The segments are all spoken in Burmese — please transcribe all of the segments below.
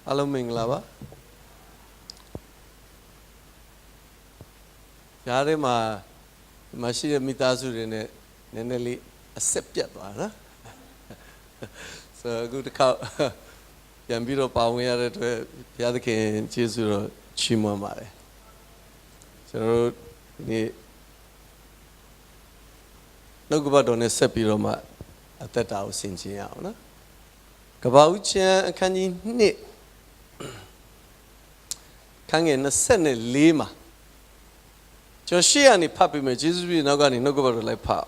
အားလုံးမင်္ဂလာပါရားထဲမှာမရှိတဲ့မိသားစုတွေနဲ့နည်းနည်းလေးအဆက်ပြတ်သွားနော်ဆိုတော့အခုတစ်ခါပြန်ပြီးတော့ပါဝင်ရတဲ့အတွက်ဘုရားသခင်ကျေးဇူးတော်ချီးမွမ်းပါတယ်ကျွန်တော်တို့ဒီနှုတ်ကပတ်တော်နဲ့ဆက်ပြီးတော့မှအသက်တာကိုဆင်ခြင်ရအောင်နော်ကပ္ပဦးကျမ်းအခန်းကြီး2ခန်းငယ်24မှာကျွန်တော်ရှေ့ကနေဖတ်ပြီးမယ်ယေရှုပြည့်နောက်ကနေနှုတ်ကပတ်တော်လိုက်ဖတ်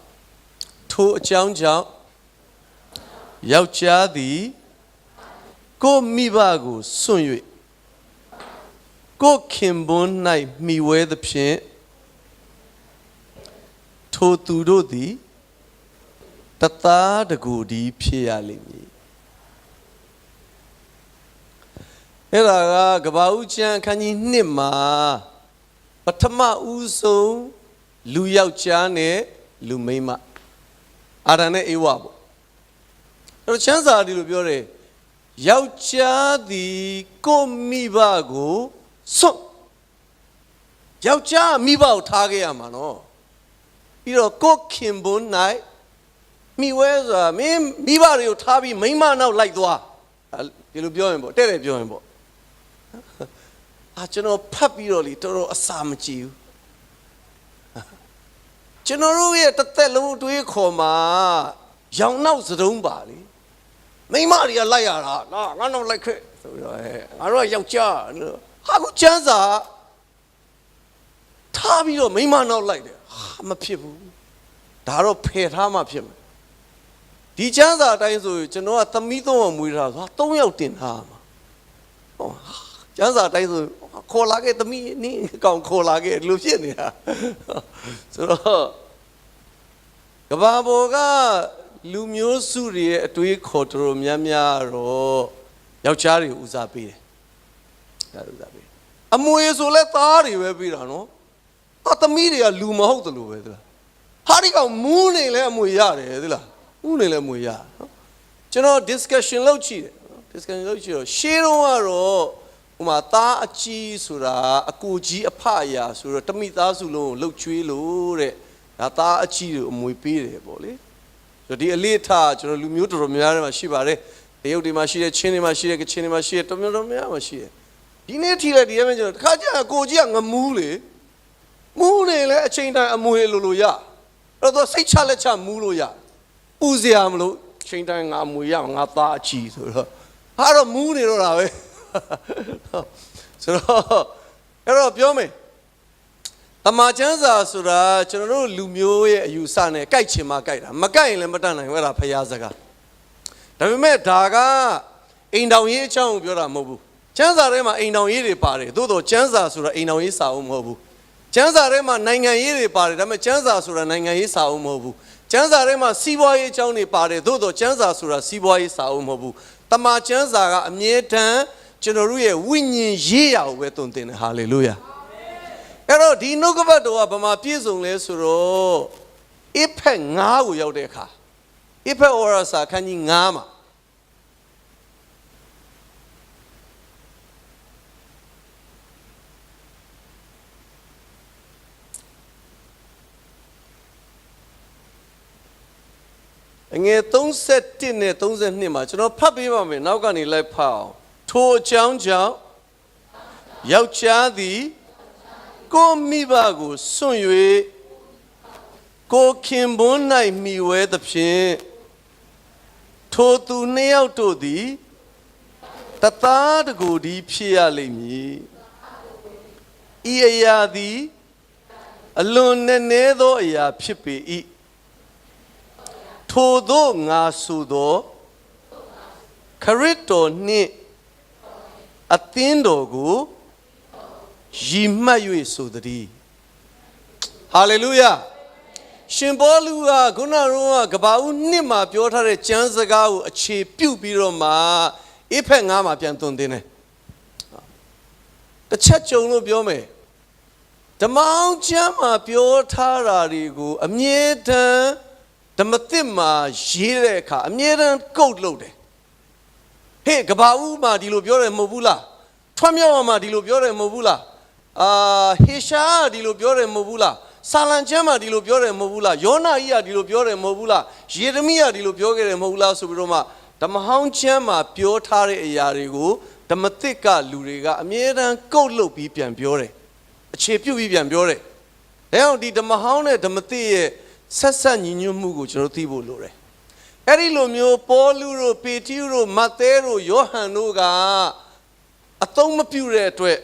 ထိုအကြောင်းကြောင့်ယောက်ျားသည်ကိုမိဘကိုစွန့်၍ကိုခင်ပွန်း၌မှီဝဲသဖြင့်ထိုသူတို့သည်တသားတကူဒီဖြစ်ရလိမ့်မည်အဲ့ဒါကကပ္ပဦးကျမ်းအခန်းကြီး2မှာပထမဦးဆုံးလူယောက်ျားနဲ့လူမိန်းမအာဒံနဲ့ဧဝပေါ့အဲ့တော့ချမ်းစာဒီလိုပြောတယ်ယောက်ျားသည်ကိုမိဘကိုစွန့်ယောက်ျားမိဘကိုထားခဲ့ရမှာနော်ပြီးတော့ကိုခင်ပွန်း၌မိဝဲဆိုတာမင်းမိဘတွေကိုထားပြီးမိန်းမနောက်လိုက်သွားဒီလိုပြောရင်ပေါ့တဲ့တယ်ပြောရင်ပေါ့ကျွန်တော်ဖတ်ပြီးတော့လေတော်တော်အစာမကြည့်ဘူးကျွန်တော်တို့ရဲ့တစ်သက်လုံးတွေးခေါ်မှာရောင်နောက်စတုံးပါလေမိန်းမတွေကလိုက်ရတာငါနောက်လိုက်ခဲ့ဆိုပြီးတော့ငါတို့ကယောက်ျားဟာခုချမ်းစာထားပြီးတော့မိန်းမနောက်လိုက်တယ်မဖြစ်ဘူးဒါတော့ဖယ်ထားမှဖြစ်မယ်ဒီချမ်းစာအတိုင်းဆိုကျွန်တော်ကသမီး3ယောက်မွေးထားဆို3ယောက်တင်ထားမှာဟောကျန်းစာတိုင်းဆိုခေါ်လာခဲ့သမီးနင်းကောင်ခေါ်လာခဲ့လို့ဖြစ်နေတာဆိုတော့ကဘာဘောကလူမျိုးစုတွေရဲ့အတွေးခေါ်တော်များများတော့ယောက်ျားတွေဦးစားပေးတယ်ဒါဦးစားပေးအမွေဆိုလဲသားတွေပဲပေးတာနော်သမီးတွေကလူမဟုတ်တယ်လို့ပဲသလားဟာဒီကောင်မူးနေလဲအမွေရတယ်သလားမူးနေလဲအမွေရနော်ကျွန်တော် discussion လုပ်ကြည့်တယ် discussion လုပ်ကြည့်တော့ရှေးတော့ကတော့ဥမာသားအကြီးဆိုတာအကိုကြီးအဖအရာဆိုတော့တမိသားစုလုံးကိုလှုပ်ချွေးလို့တဲ့ဒါသားအကြီးကိုအမွေပေးတယ်ပေါ့လေဆိုတော့ဒီအလေးထားကျွန်တော်လူမျိုးတော်တော်များများမှာရှိပါတယ်တရုတ်တွေမှာရှိတယ်ချင်းတွေမှာရှိတယ်ကချင်တွေမှာရှိတယ်တော်တော်များမှာရှိတယ်ဒီနေ့ထိလည်းဒီအမှကျွန်တော်တခါကျအကိုကြီးကငမူးလေမူးနေလဲအချိန်တိုင်းအမွေလို့ရအဲ့တော့စိတ်ချလက်ချမူးလို့ရပူစရာမလို့ချိန်တိုင်းငါအမွေရငါသားအကြီးဆိုတော့ဟာတော့မူးနေတော့တာပဲဆိုတော့အဲ့တော့ပြောမယ်တမန်ကျမ်းစာဆိုတာကျွန်တော်တို့လူမျိုးရဲ့အယူဆနဲ့ကြိုက်ချင်မှကြိုက်တာမကြိုက်ရင်လည်းမတတ်နိုင်ဘူးအဲ့ဒါဖျားစကားဒါပေမဲ့ဒါကအိမ်တောင်ရေးအကြောင်းကိုပြောတာမဟုတ်ဘူးကျမ်းစာထဲမှာအိမ်တောင်ရေးတွေပါတယ်သို့တော့ကျမ်းစာဆိုတာအိမ်တောင်ရေးစာအုပ်မဟုတ်ဘူးကျမ်းစာထဲမှာနိုင်ငံရေးတွေပါတယ်ဒါပေမဲ့ကျမ်းစာဆိုတာနိုင်ငံရေးစာအုပ်မဟုတ်ဘူးကျမ်းစာထဲမှာစီးပွားရေးအကြောင်းတွေပါတယ်သို့တော့ကျမ်းစာဆိုတာစီးပွားရေးစာအုပ်မဟုတ်ဘူးတမန်ကျမ်းစာကအမြဲတမ်းကျွန်တော်တို့ရဲ့ဝိညာဉ်ရေးရာကိုပဲတုံတင်တယ်ဟာလေလုယာအဲ့တော့ဒီနှုတ်ကပတ်တော်ကဘာမှပြည့်စုံလဲဆိုတော့အဖက်9ကိုရောက်တဲ့အခါအဖက်ဩရစာခန်းကြီး9မှာငယ်31နဲ့32မှာကျွန်တော်ဖတ်ပေးပါမယ်နောက်ကနေလိုက်ဖတ်အောင်ထိုအကြောင်းကြောင့်ယောက်ျားသည်ကိုမိဘကိုစွန့်၍ကိုခင်ပွန်း၌မှီဝဲသဖြင့်ထိုသူနှစ်ယောက်တို့သည်တသားတကူဒီဖြစ်ရလိမ့်မည်ဤအရာသည်အလွန်နည်းနည်းသောအရာဖြစ်ပေ၏ထိုသို့ငါဆိုသောခရစ်တော်နှင့်အသင်းတော်ကိုရည်မှတ်၍ဆိုသည်ဟာလေလုယာရှင်ပေါလုကခုနကကပ္ပဦး2မှာပြောထားတဲ့ကျမ်းစကားကိုအခြေပြုပြီးတော့မှအဖက်9မှာပြန်သွန်သင်တယ်တစ်ချက်ကြုံလို့ပြောမယ်ဓမ္မအောင်ကျမ်းမှာပြောထားတာတွေကိုအမြဲတမ်းဓမ္မသစ်မှာရေးတဲ့အခါအမြဲတမ်းကုတ်လုပ်တယ်ဟ hey gabawu ma di lo pyo de mho bu la twat myaw ma di lo pyo de mho bu la hesha di lo pyo de mho bu laစာလံကျမ်းမှာဒီလိုပြောတယ်မဟုတ်ဘူးလားယောနာကြီးကဒီလိုပြောတယ်မဟုတ်ဘူးလားယေရမိကဒီလိုပြောခဲ့တယ်မဟုတ်ဘူးလားဆိုပြီးတော့မှဓမ္မဟောင်းကျမ်းမှာပြောထားတဲ့အရာတွေကိုဓမ္မသစ်ကလူတွေကအမြဲတမ်းကုတ်လုပ်ပြီးပြန်ပြောတယ်အခြေပြုပြီးပြန်ပြောတယ်ဒါကြောင့်ဒီဓမ္မဟောင်းနဲ့ဓမ္မသစ်ရဲ့ဆက်ဆက်ညီညွတ်မှုကိုကျွန်တော်သိဖို့လိုတယ်အဲ့ဒီလိုမျိုးပေါလုတို့ပေတရုတို့မဿဲတို့ယောဟန်တို့ကအသုံးမပြုတဲ့အတွက်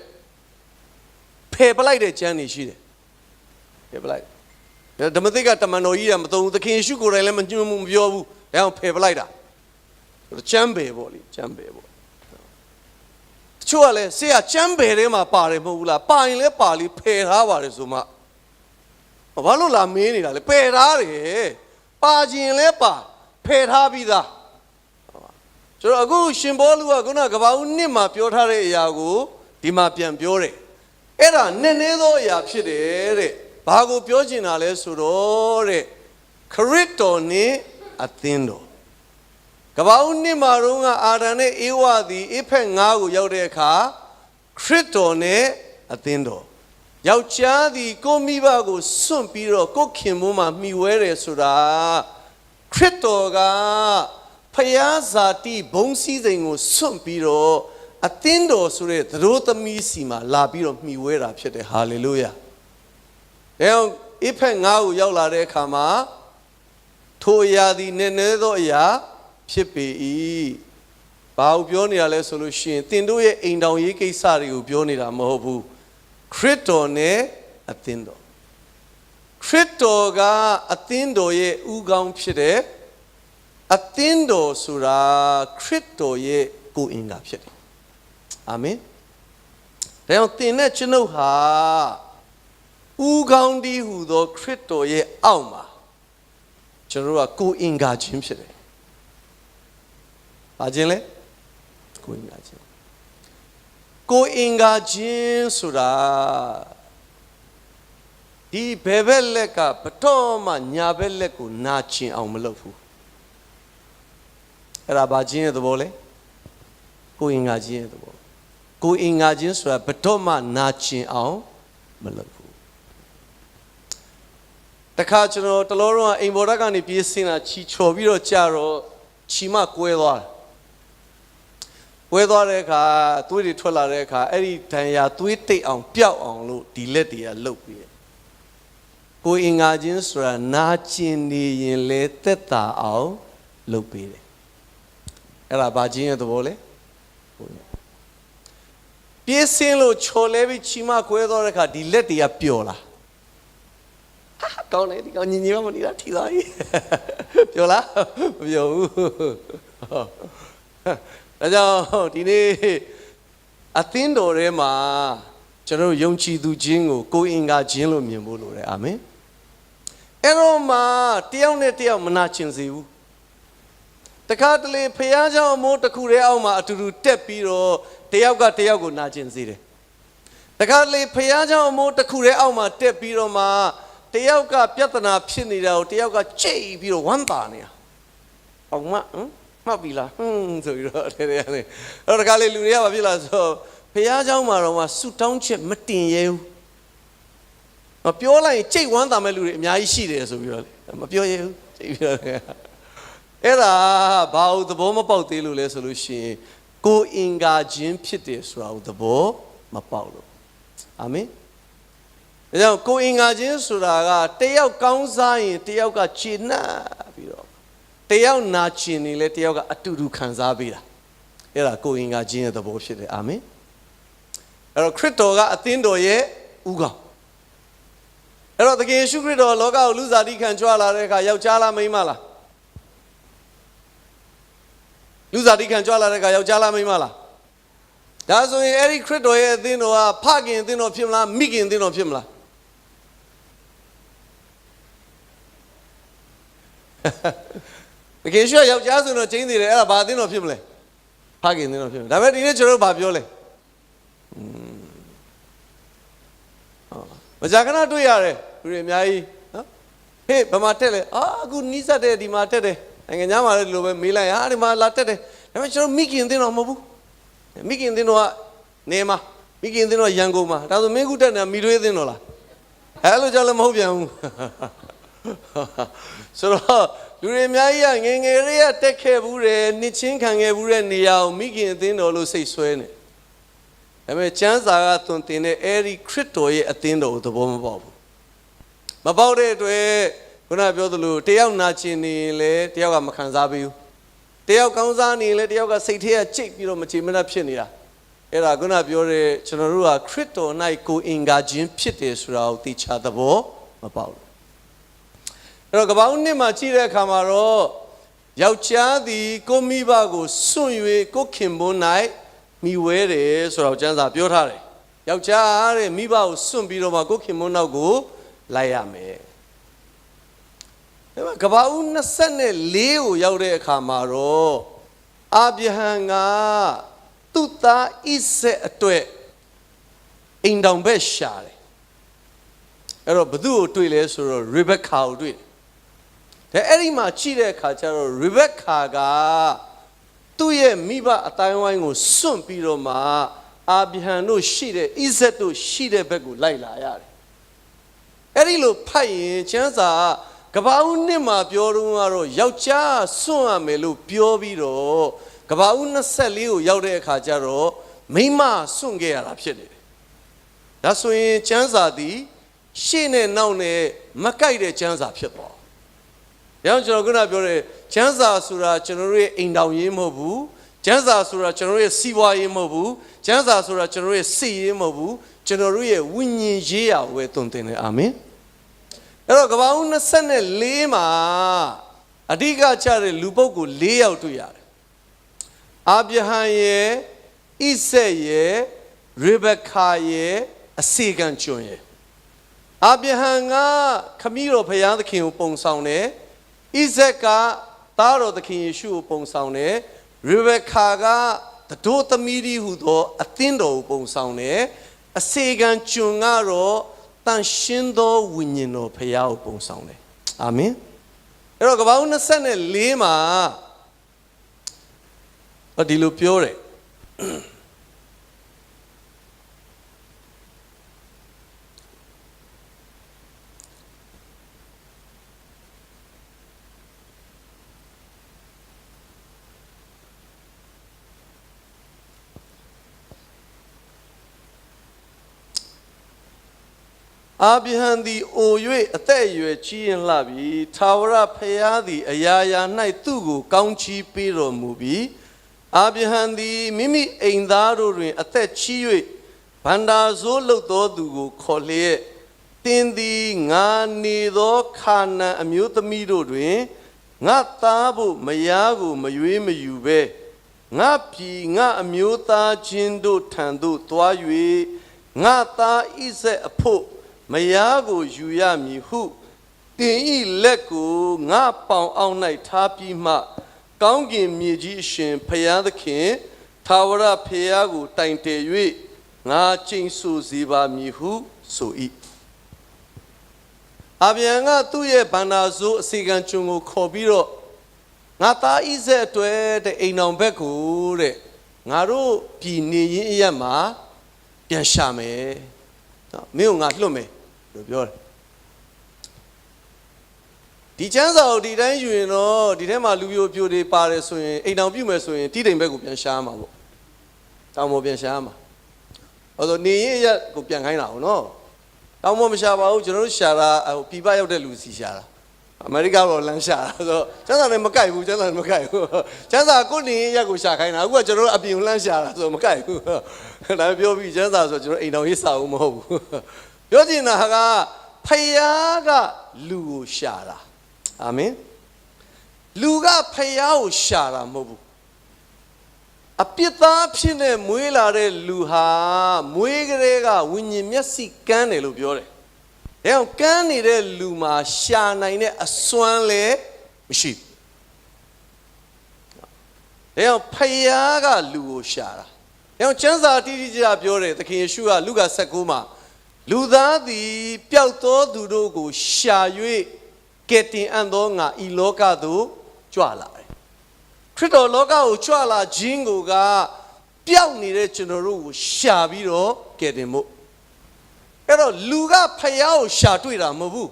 ဖယ်ပလိုက်တဲ့ကျမ်းတွေရှိတယ်ဖယ်ပလိုက်ဓမ္မသစ်ကတမန်တော်ကြီးကမသုံးဘူးသခင်ယေရှုကိုယ်တိုင်လည်းမညွှန်မှုမပြောဘူးဒါကြောင့်ဖယ်ပလိုက်တာကျမ်းပဲပေါ့လေကျမ်းပဲပေါ့တချို့ကလည်းဆေးကကျမ်းပဲထဲမှာပါတယ်မဟုတ်ဘူးလားပါရင်လည်းပါလိဖယ်ထားပါတယ်ဆိုမှဘာလို့လာမင်းနေတာလဲပယ်ထားတယ်ပါခြင်းလည်းပါဖယ်ထားပြီးသားကျွန်တော်အခုရှင်ဘောလူကခုနကဘာဦးနှစ်မှာပြောထားတဲ့အရာကိုဒီမှာပြန်ပြောတယ်အဲ့ဒါနည်းနည်းသောအရာဖြစ်တယ်တဲ့ဘာကိုပြောချင်တာလဲဆိုတော့တဲ့ခရစ်တော်နဲ့အသင်းတော်ကဘာဦးနှစ်မှာတော့အာဒံနဲ့အေဝါသည်အဖက်9ကိုရောက်တဲ့အခါခရစ်တော်နဲ့အသင်းတော်ယောက်ျားသည်ကိုမိဘကိုစွန့်ပြီးတော့ကိုခင်မိုးမှာမှီဝဲတယ်ဆိုတာခရစ်တော်ကဖယားဇာတိဘုံစည်းစိမ်ကိုစွန့်ပြီးတော့အသင်းတော်ဆိုတဲ့သတို့သမီးစီမှာလာပြီးတော့မှီဝဲတာဖြစ်တယ်ဟာလေလုယာအဲအောင်အဖက်9ကိုရောက်လာတဲ့အခါမှာထိုအရာသည်နည်းနည်းသောအရာဖြစ်ပေ၏ဘာကိုပြောနေတာလဲဆိုလို့ရှိရင်သင်တို့ရဲ့အိမ်တော်ရေးကိစ္စတွေကိုပြောနေတာမဟုတ်ဘူးခရစ်တော်နဲ့အသင်းတော်ခရစ်တော်ကအသင်းတော်ရဲ့ဥကောင်းဖြစ်တယ်အသင်းတော်ဆိုတာခရစ်တော်ရဲ့ကိုယ်အင်္ဂါဖြစ်တယ်အာမင်ဒါကြောင့်သင်နဲ့ကျွန်ုပ်ဟာဥကောင်းဒီဟူသောခရစ်တော်ရဲ့အောက်မှာကျွန်တော်တို့ကကိုယ်အင်္ဂါချင်းဖြစ်တယ်ဘာချင်းလဲကိုယ်အင်္ဂါချင်းကိုယ်အင်္ဂါချင်းဆိုတာဒီဘယ်ဘက်လက်ကဘတော်မှညာဘက်လက်ကိုနာကျင်အောင်မလုပ်ဘူးအဲ့ဒါဘာချင်းရဲ့သဘောလဲကိုယ်အင်္ဂါချင်းရဲ့သဘောကိုယ်အင်္ဂါချင်းဆိုတာဘတော်မှနာကျင်အောင်မလုပ်ဘူးတခါကျွန်တော်တလောတော့အိမ်ဘော်ဓာတ်ကနေပြေးဆင်းလာချီချော်ပြီးတော့ကြာတော့ချီမကွဲသွားတယ်ကွဲသွားတဲ့အခါသွေးတွေထွက်လာတဲ့အခါအဲ့ဒီဒဏ်ရာသွေးတိတ်အောင်ပျောက်အောင်လို့ဒီလက်တွေကလှုပ်ပြီးကိုယ်အင်္ဂါချင်းဆိုတာနာကျင်နေရင်လေသက်သာအောင်လှုပ်ပေးတယ်အဲ့ဒါဘာချင်းရဲ့သဘောလဲပြေးဆင်းလို့ချော်လဲပြီးချီမကွဲသွားတဲ့အခါဒီလက်တွေကပျော်လာကောင်းတယ်ဒီကောင်ညီညီမနေတာထီသွားပြီပျော်လားမပျော်ဘူးဒါကြောင့်ဒီနေ့အသင်းတော်ထဲမှာကျွန်တော်ယုံကြည်သူချင်းကိုယ်အင်္ဂါချင်းလို့မြင်ဖို့လိုတယ်အာမင်အဲ့တော့မှတယောက်နဲ့တယောက်မနာကျင်စေဘူးတခါတလေဖះเจ้าအမိုးတစ်ခုတည်းအောက်မှာအတူတူတက်ပြီးတော့တယောက်ကတယောက်ကိုနာကျင်စေတယ်တခါတလေဖះเจ้าအမိုးတစ်ခုတည်းအောက်မှာတက်ပြီးတော့မှတယောက်ကပြဿနာဖြစ်နေတာကိုတယောက်ကကြိတ်ပြီးတော့ဝမ်းသာနေတာအောင်မမှတ်ပြီလားဆိုပြီးတော့တဲ့ရတယ်အဲ့တော့တခါလေလူတွေကဘာဖြစ်လာဆိုဖះเจ้าမှာတော့ဆူတောင်းချက်မတင်ရဲဘူးမပြောလိုက်ရင်ကြိတ်ဝမ်းသာမဲ့လူတွေအများကြီးရှိတယ်ဆိုပြီးတော့မပြောရဲဘူးကြိတ်ပြီးတော့အဲ့ဒါဘာလို့သဘောမပေါက်သေးလို့လဲဆိုလို့ရှိရင်ကိုယ်အင်္ဂါချင်းဖြစ်တယ်ဆိုတာကိုသဘောမပေါက်လို့အာမင်ဒါကြောင့်ကိုယ်အင်္ဂါချင်းဆိုတာကတယောက်ကောင်းစားရင်တယောက်ကခြေနှပ်ပြီးတော့တယောက်နာကျင်နေလဲတယောက်ကအတူတူခံစားပေးတာအဲ့ဒါကိုယ်အင်္ဂါချင်းရဲ့သဘောဖြစ်တယ်အာမင်အဲ့တော့ခရစ်တော်ကအသင်းတော်ရဲ့ဥကောင်းအဲ့တော့သခင်ယေရှုခရစ်တော်လောကကိုလူစားတိခံကြွလာတဲ့အခါယောက်ျားလားမိန်းမလားလူစားတိခံကြွလာတဲ့အခါယောက်ျားလားမိန်းမလားဒါဆိုရင်အဲ့ဒီခရစ်တော်ရဲ့အသင်းတော်ကဖခင်အသင်းတော်ဖြစ်မလားမိခင်အသင်းတော်ဖြစ်မလားသခင်ယေရှုယောက်ျားဆိုတော့ကျင်းသေးတယ်အဲ့ဒါဘာအသင်းတော်ဖြစ်မလဲဖခင်အသင်းတော်ဖြစ်မယ်ဒါပေမဲ့ဒီနေ့ကျွန်တော်တို့ဘာပြောလဲမကြာခဏတွေ့ရတယ်လူတွေအများကြီးနော်ဟေးဘာမှတက်လဲအခုနီးစပ်တဲ့ဒီမှာတက်တယ်နိုင်ငံခြားမှာလည်းဒီလိုပဲမေးလိုက်ဟာဒီမှာလာတက်တယ် ဒါပေမဲ့ကျွန်တော်မိခင်အသင်းတော်မဟုတ်ဘူးမိခင်အသင်းတော်ကနေမှာမိခင်အသင်းတော်ရန်ကုန်မှာဒါဆိုမင်းခုတက်နေတာမိသွေးအသင်းတော်လားအဲ့လိုကြောင့်လည်းမဟုတ်ပြန်ဘူးဆိုတော့လူတွေအများကြီးကငယ်ငယ်လေးကတက်ခဲ့ဘူးတယ်နှစ်ချင်းခံခဲ့ဘူးတဲ့နေရာကိုမိခင်အသင်းတော်လို့စိတ်ဆွဲနေဒါပေမဲ့ကျမ်းစာကသွန်သင်တဲ့အဲဒီခရစ်တော်ရဲ့အသင်းတော်ကိုသဘောမပေါက်ဘူးမပေါက်တဲ့အတွက်ခုနပြောသလိုတယောက်နာကျင်နေရင်လည်းတယောက်ကမခံစားဘူးတယောက်ကောင်းစားနေရင်လည်းတယောက်ကစိတ်ထဲကကြိတ်ပြီးတော့မချေမနှက်ဖြစ်နေတာအဲ့ဒါခုနပြောတဲ့ကျွန်တော်တို့ကခရစ်တော်၌ကိုအင်္ဂါချင်းဖြစ်တယ်ဆိုတာကိုသိချသဘောမပေါက်ဘူးအဲ့တော့ကပ္ပဦးနှစ်မှာကြည့်တဲ့အခါမှာတော့ယောက်ျားသည်ကိုမိဘကိုစွန့်၍ကိုခင်ပွန်း၌မိဝဲတယ်ဆိုတော့ကျမ်းစာပြောထားတယ်ယောက်ျားတဲ့မိဘကိုစွန့်ပြီးတော့မှကိုခင်ပွန်းနောက်ကိုလိုက်ရမယ်ဒါပေမဲ့ကပ္ပဦး24ကိုရောက်တဲ့အခါမှာတော့အာဗြဟံကသူ့သားဣဇက်အတွက်အိမ်တောင်ဘက်ရှာတယ်အဲ့တော့ဘသူ့ကိုတွေ့လဲဆိုတော့ရေဘက်ခါကိုတွေ့တယ်ဒါအဲ့ဒီမှာကြည့်တဲ့အခါကျတော့ရေဘက်ခါကသူ့ရဲ့မိဘအတိုင်းဝိုင်းကိုစွန့်ပြီးတော့မှအာဗြဟံတို့ရှိတဲ့ဣဇက်တို့ရှိတဲ့ဘက်ကိုလိုက်လာရတယ်အဲ့ဒီလိုဖတ်ရင်ကျမ်းစာကပ္ပဦးနှစ်မှာပြောတော့ကတော့ယောက်ျားစွန့်ရမယ်လို့ပြောပြီးတော့ကပ္ပဦး24ကိုရောက်တဲ့အခါကျတော့မိန်းမစွန့်ခဲ့ရတာဖြစ်နေတယ်ဒါဆိုရင်ကျမ်းစာသည်ရှေ့နဲ့နောက်နဲ့မကိုက်တဲ့ကျမ်းစာဖြစ်သွား။ဒါကြောင့်ကျွန်တော်ခုနပြောတဲ့ကျမ်းစာဆိုတာကျွန်တော်တို့ရဲ့အိမ်တောင်ရေးမဟုတ်ဘူး။ကျမ်းစာဆိုတာကျွန်တော်တို့ရဲ့စီးပွားရေးမဟုတ်ဘူး။ကျမ်းစာဆိုတာကျွန်တော်တို့ရဲ့စိတ်ရေးမဟုတ်ဘူး။ကျွန်တော်တို့ရဲ့ဝိညာဉ်ရေးရာကိုသွန်သင်တယ်အာမင်။အဲ့တော့ကပ္ပဦး24မှာအဓိကကျတဲ့လူပုဂ္ဂိုလ်4ယောက်တွေ့ရတယ်။အာဗြဟံရဲ့ဣဇက်ရဲ့ရေဘကာရဲ့အစေခံကျွန်ရဲ့အာဗြဟံကခမည်းတော်ဘုရားသခင်ကိုပုံဆောင်တယ်ဣဇက်ကသားတော်သခင်ယေရှုကိုပုံဆောင်တယ်ရေဘကာကတတို့သမီးကြီးဟူသောအသင်းတော်ကိုပုံဆောင်တယ်အစေခံကျွန်ကတော့တန်ရှင်းသောဝိညာဉ်တော်ဘုရားကိုပုံဆောင်တယ်အာမင်အဲ့တော့ကပ္ပဦး24မှာဒီလိုပြောတယ်အာဗြဟံသည်အို၍အသက်အရွယ်ကြီးရင်လှပြီထာဝရဘုရားသည်အရာရာ၌သူ့ကိုကောင်းချီးပေးတော်မူပြီးအာဗြဟံသည်မိမိအိမ်သားတို့တွင်အသက်ကြီး၍ဗန္တာဆိုးလုပ်သောသူကိုခေါ်လျက်တင်းသည်ငါနေသောခါနာန်အမျိုးသမီးတို့တွင်ငါသားဖို့မယားကိုမရွေးမယူဘဲငါပြည်ငါအမျိုးသားချင်းတို့ထံသို့သွား၍ငါသားဣဇက်အဖို့မယားကိုယူရမည်ဟုတင်ဤလက်ကိုငါပေါင်အောင်၌ထားပြီးမှကောင်းကင်မြေကြီးအရှင်ဘုရားသခင်ထာဝရဘုရားကိုတိုင်တည်၍ငါကျိန်ဆိုစေပါမည်ဟုဆို၏အာဗြဟံကသူ့ရဲ့ဗန္နာဆိုးအစီကံကျွန်ကိုခေါ်ပြီးတော့ငါသားဣဇက်အတွက်တဲ့အိမ်တော်ဘက်ကိုတဲ့ငါတို့ပြည်နေရင်အရက်မှာပြန်ရှာမယ်မင်းကိုငါလွတ်မယ်လို့ပြောတယ်ဒီကျမ်းစာကိုဒီတိုင်းယူရင်တော့ဒီထဲမှာလူပြိုပြိုတွေပါတယ်ဆိုရင်အိမ်တော်ပြုမယ်ဆိုရင်တိတိမ်ဘက်ကိုပြန်ရှားမှာပေါ့တောင်ပေါ်ပြန်ရှားမှာအဲ့တော့နေရင်ရက်ကိုပြန်ခိုင်းတာဟုတ်နော်တောင်ပေါ်မရှားပါဘူးကျွန်တော်တို့ရှာတာပြပရောက်တဲ့လူစီရှာတာအမေရိကတော့လမ်းရှာတာဆိုတော့ကျမ်းစာလည်းမကိုက်ဘူးကျမ်းစာလည်းမကိုက်ဘူးကျမ်းစာကိုနေရင်ရက်ကိုရှာခိုင်းတာအခုကကျွန်တော်တို့အပြင်လမ်းရှာတာဆိုတော့မကိုက်ဘူးဒါပြောပြီးကျမ်းစာဆိုကျွန်တော်အိမ်တော်ရေးစာဦးမဟုတ်ဘူးပြောချင်တာကဖယားကလူကိုရှာတာအာမင်လူကဖယားကိုရှာတာမဟုတ်ဘူးအပြစ်သားဖြစ်နေမွေးလာတဲ့လူဟာမွေးကလေးကဝိညာဉ်မျက်စိကန်းတယ်လို့ပြောတယ်။ဒါကြောင့်ကန်းနေတဲ့လူမှာရှာနိုင်တဲ့အစွမ်းလည်းမရှိဘူး။ဒါကြောင့်ဖယားကလူကိုရှာတာ။ဒါကြောင့်ကျမ်းစာတိတိကျကျပြောတယ်သခင်ယေရှုကလုကာ19မှာလူသားသည်ပျောက်သောသူတို့ကိုရှာ၍ကယ်တင်အံ့သောငါဤလောကသို့ကြွလာတယ်။ ခရစ်တော်လောကကိုကြွလာခြင်းကိုကပျောက်နေတဲ့ကျွန်တော်တို့ကိုရှာပြီးတော့ကယ်တင်ဖို့အဲ့တော့လူကဖယားကိုရှာတွေ့တာမဟုတ်ဘူး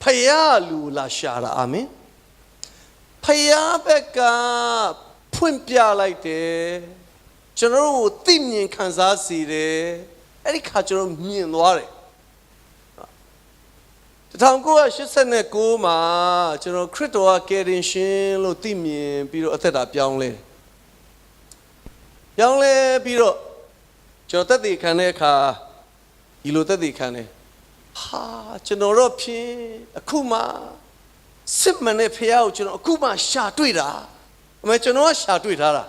ဖယားလူလာရှာတာအာမင်ဖယားဘက်ကဖွင့်ပြလိုက်တယ်ကျွန်တော်တို့ကိုသိမြင်ခံစားစေတယ်အဲ့ဒီခါကျွန်တော်မြင်သွားတယ်1989မှာကျွန်တော်ခရစ်တော်ကကယ်တင်ရှင်လို့သိမြင်ပြီးတော့အသက်တာပြောင်းလဲပြီးတော့ကျွန်တော်သက်သေခံတဲ့အခါဒီလိုသက်သေခံတယ်ဟာကျွန်တော်တော့ဖြင့်အခုမှစစ်မှန်တဲ့ဖခင်ကိုကျွန်တော်အခုမှရှာတွေ့တာအမေကျွန်တော်ကရှာတွေ့ထားတာ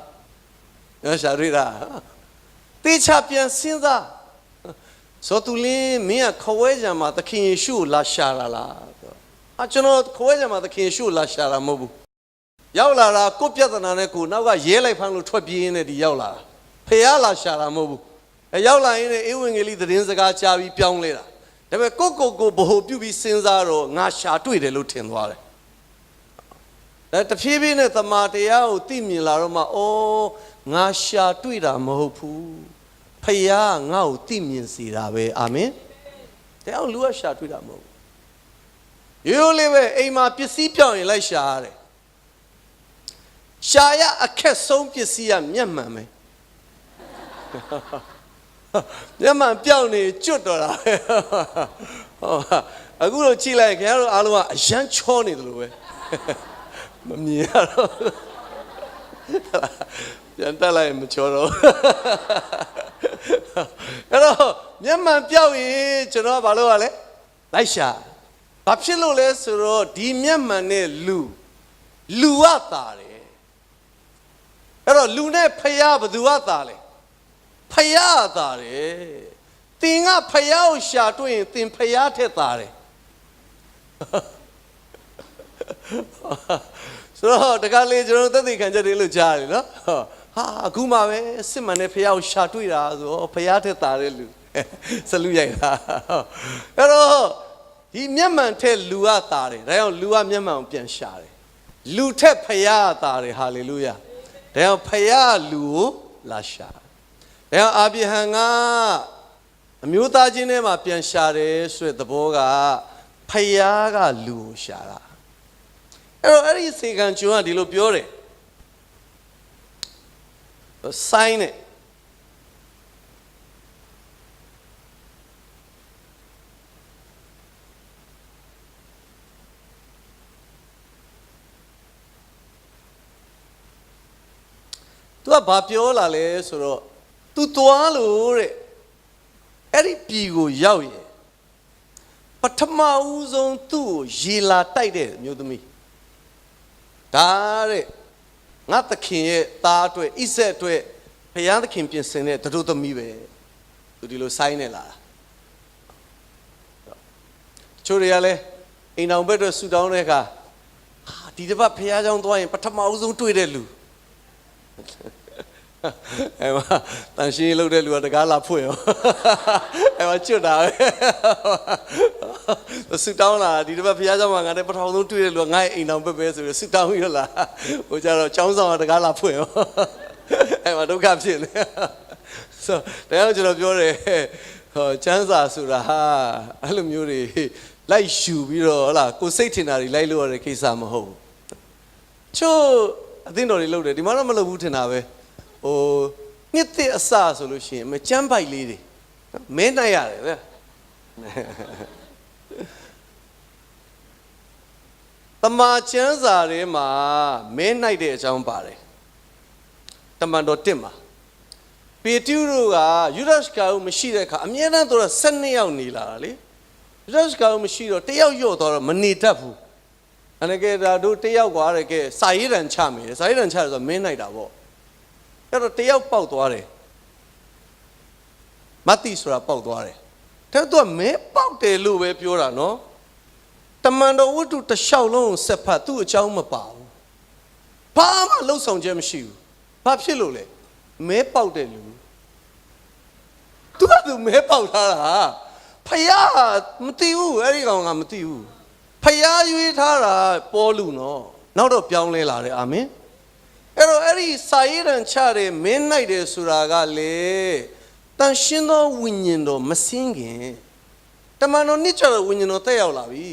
ရှာတွေ့တာတေချာပြန်စဉ်းစားဆိုသူလင်းမင်းကခွဲကြံမှာသခင်ယေရှုကိုလာရှာလာလားကျွန်တော်ခွဲကြံမှာသခင်ယေရှုကိုလာရှာတာမဟုတ်ဘူးရောက်လာတာကိုပြဿနာနဲ့ကိုနောက်ကရဲလိုက်ဖမ်းလို့ထွက်ပြေးနေတယ်ဒီရောက်လာတာဖခင်လာရှာတာမဟုတ်ဘူးရောက်လာရင်ဧဝံဂေလိသတင်းစကားကြားပြီးပြောင်းလဲတာဒါပေမဲ့ကိုဘဟုပြုပြီးစဉ်းစားတော့ငါရှာတွေ့တယ်လို့ထင်သွားတယ်ဒါတဖြည်းဖြည်းနဲ့တမန်တရားကိုသိမြင်လာတော့မှအော်ငါရှာတွေ့တာမဟုတ်ဘူးဖခင်ငါ့ကိုသိမြင်စေတာပဲအာမင်တရားလူကရှာတွေ့တာမဟုတ်ဘူးရိုးလေးပဲအိမ်မှာပစ္စည်းပြောင်းရင်လိုက်ရှာရတယ်ရှာရအခက်ဆုံးပစ္စည်းကမျက်မှန်ပဲမျက်မှန်ပြောင်းနေကျွတ်တော့တာအခုတော့ကြည့်လိုက်ခင်ဗျားတို့အားလုံးကအရန်ချောနေတယ်လို့ပဲမမြင်ရတော့ပြန်တက်လိုက်မချောတော့အဲ့တော့မျက်မှန်ပြောင်းရင်ကျွန်တော်ကဘာလုပ်ရလဲလိုက်ရှာဘာဖြစ်လို့လဲဆိုတော့ဒီမျက်မှန်နဲ့လူကသာတယ်အဲ့တော့လူနဲ့ဖယားဘယ်သူကသာလဲဖယားသာတယ်သင်ကဖယားကိုရှာတွေ့ရင်သင်ဖယားထက်သာတယ်ဆိုတော့တခါလေကျွန်တော်သက်သေခံချက်တွေလို့ကြားတယ်နော်ဟာအခုမှပဲစစ်မှန်တဲ့ဖယားကိုရှာတွေ့တာဆိုတော့ဖယားထက်သာတဲ့လူဆလူရိုက်တာအဲ့တော့ဒီမျက်မှန်ထက်လူကသာတယ်ဒါကြောင့်လူကမျက်မှန်ကိုပြန်ရှာတယ်လူထက်ဖယားသာတယ်ဟာလေလုယာဒါကြောင့်ဖယားလူကိုလာရှာဒါကြောင့်အာဗြဟံကအမျိုးသားချင်းထဲမှာပြန်ရှာတယ်ဆိုတဲ့သဘောကဖယားကလူကိုရှာတာအဲ့တော့အဲ့ဒီစေခံကျွန်းကဒီလိုပြောတယ်ဆိုင်းနဲ့သူကဘာပြောလာလဲဆိုတော့သူသွားလို့တဲ့အဲ့ဒီပြည်ကိုရောက်ရင်ပထမဦးဆုံးသူ့ကိုရေလာတိုက်တဲ့မျိုးသမီးဒါတဲ့ငါသခင်ရဲ့သားအတွက်ဣဇက်အတွက်ဘုရားသခင်ပြင်ဆင်တဲ့တို့သမီးပဲသူဒီလိုဆိုင်းနေလာတာချိုးရရလဲအိမ်အောင်ဘက်တော့ဆူတောင်းတဲ့အခါဒီတစ်ပတ်ဘုရားကျောင်းသွားရင်ပထမဦးဆုံးတွေ့တဲ့လူအဲ့မှာတန်ရှင်းလုပ်တဲ့လူကတကားလာဖွင့်ရောအဲ့မှာကျွတ်တာပဲဆူတောင်းလာဒီတစ်ပတ်ဘုရားကျောင်းမှာငါနဲ့ပထမဆုံးတွေ့တဲ့လူကငါ့ရဲ့အိမ်တော်ပဲဆိုပြီးဆူတောင်းပြီးတော့လာဟိုကျတော့ကျောင်းဆောင်ကတကားလာဖွင့်ရောအဲ့မှာဒုက္ခဖြစ်နေဆိုတော့ကျွန်တော်ပြောတယ်ဟောချမ်းသာဆိုတာဟာအဲ့လိုမျိုးတွေလိုက်ရှူပြီးတော့ဟလာကိုစိတ်ထင်တာတွေလိုက်လို့ရတဲ့ကိစ္စမဟုတ်ဘူးချို့အသိတော်တွေလုပ်တယ်ဒီမှာတော့မလုပ်ဘူးထင်တာပဲဟိုနှစ်သက်အစဆိုလို့ရှိရင်မကြမ်းပိုက်လေးတွေမဲနိုင်ရတယ်ဗျတမန်ကျမ်းစာထဲမှာမဲနိုင်တဲ့အကြောင်းပါတယ်တမန်တော်1မှာပေတရုတို့ကယူဒရှကာကိုမရှိတဲ့အခါအမြဲတမ်းတော့12ယောက်နေလာတာလေယူဒရှကာကိုမရှိတော့တယောက်ညော့တော့မနေတတ်ဘူးအဲ့ဒါကဲတို့တယောက်ကွာတဲ့ကဲစာရေးတန်ချမယ်စာရေးတန်ချတယ်ဆိုတော့မင်းနိုင်တာပေါ့အဲ့တော့တယောက်ပေါက်သွားတယ်မတ်တိဆိုတာပေါက်သွားတယ်တဲ့သူကမဲပေါက်တယ်လို့ပဲပြောတာနော်တမန်တော်ဝတ္ထုတစ်လျှောက်လုံးဆက်ဖတ်သူ့အကြောင်းမပါဘူးဘာမှလှုပ်ဆောင်ချက်မရှိဘူးဘာဖြစ်လို့လဲမဲပေါက်တယ်လူသူကသူမဲပေါက်ထားတာဖယားမသိဘူးအဲ့ဒီကောင်ကမသိဘူးဖယားရွေးထားတာပေါ်လူနော်နောက်တော့ပြောင်းလဲလာတယ်အာမင် အဲ့ဒီစာရေးတံချတဲ့မင်းနိုင်တယ်ဆိုတာကလေတန်ရှင်းသောဝိညာဉ်တော်မစင်းခင်တမန်တော်နှစ်ချတဲ့ဝိညာဉ်တော်တက်ရောက်လာပြီ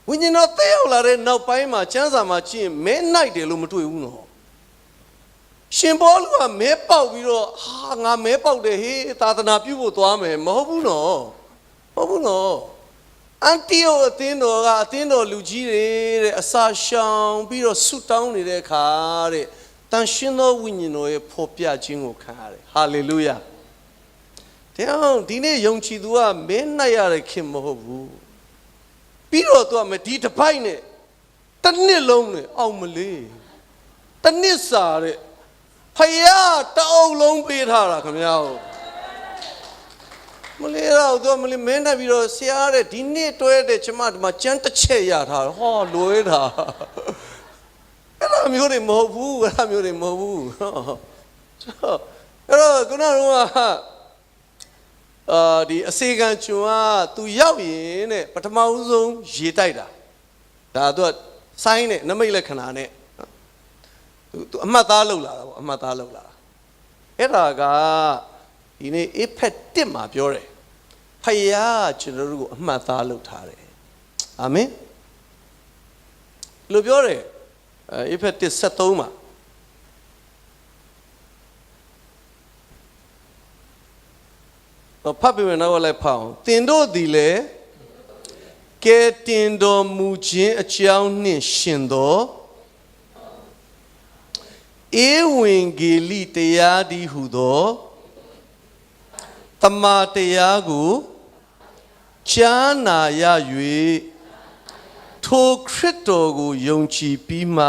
ဝိညာဉ်တော်တက်ရောက်လာတဲ့နောက်ပိုင်းမှာကျမ်းစာမှာကြည့်ရင်မဲနိုင်တယ်လို့မတွေ့ဘူးနော်ရှင်ဘောလူကမဲပေါက်ပြီးတော့ဟာငါမဲပေါက်တယ်ဟေးသာသနာပြုဖို့သွားမယ်မဟုတ်ဘူးနော်မဟုတ်ဘူးနော်အန်တီယိုအသင်းတော်လူကြီးတွေတဲ့အစာရှောင်ပြီးတော့ဆုတောင်းနေတဲ့အခါတဲ့တန်ရှင်းသောဝိညာဉ်တော်ရဲ့ဖော်ပြခြင်းကိုခံရတယ်ဟာလေလုယာတဲ့ဒီနေ့ယုံကြည်သူကမဲနိုင်ရတဲ့ခင်မဟုတ်ဘူးပြီးတော့သူကမဒီတစ်ပိုက်နဲ့တစ်နှစ်လုံးနဲ့အောင်မလေးတစ်နှစ်စာတဲ့ဖယားတအုပ်လုံးပေးထားတာခင်ဗျာမလေးတော့သူမလေးမင်းတက်ပြီးတော့ဆရာတဲ့ဒီနေ့တွဲတဲ့ကျမဒီမှာကြမ်းတစ်ချက်ရထားဟောလွဲတာအဲ့လိုမျိုးတွေမဟုတ်ဘူးအဲ့လိုမျိုးတွေမဟုတ်ဘူးအဲ့တော့ခုနကဒီအစေခံကျွန်းကသူရောက်ရင်တဲ့ပထမဦးဆုံးရေတိုက်တာဒါသူကဆိုင်းနဲ့နမိတ်လက္ခဏာနဲ့သူအမှတ်သားလောက်လာတာပေါ့အမှတ်သားလောက်လာတာအဲ့ဒါကဒီနေ့အဖက်1မှာပြောတယ်ဖယားကျွန်တော်တို့ကိုအမှတ်သားလောက်ထားတယ်အာမင်လို့ပြောတယ်အဖက်1:73မှာတော့ဖတ်ပြီးနောက်လိုက်ဖောင်းတင်တို့သည်လေကဲတင်တော်မူခြင်းအကြောင်းနှင့်ရှင်သောဧဝံဂေလိတရားဒီဟုသောတမန်တရားကိုကြားနာရ၍ထိုခရစ်တော်ကိုယုံကြည်ပြီးမှ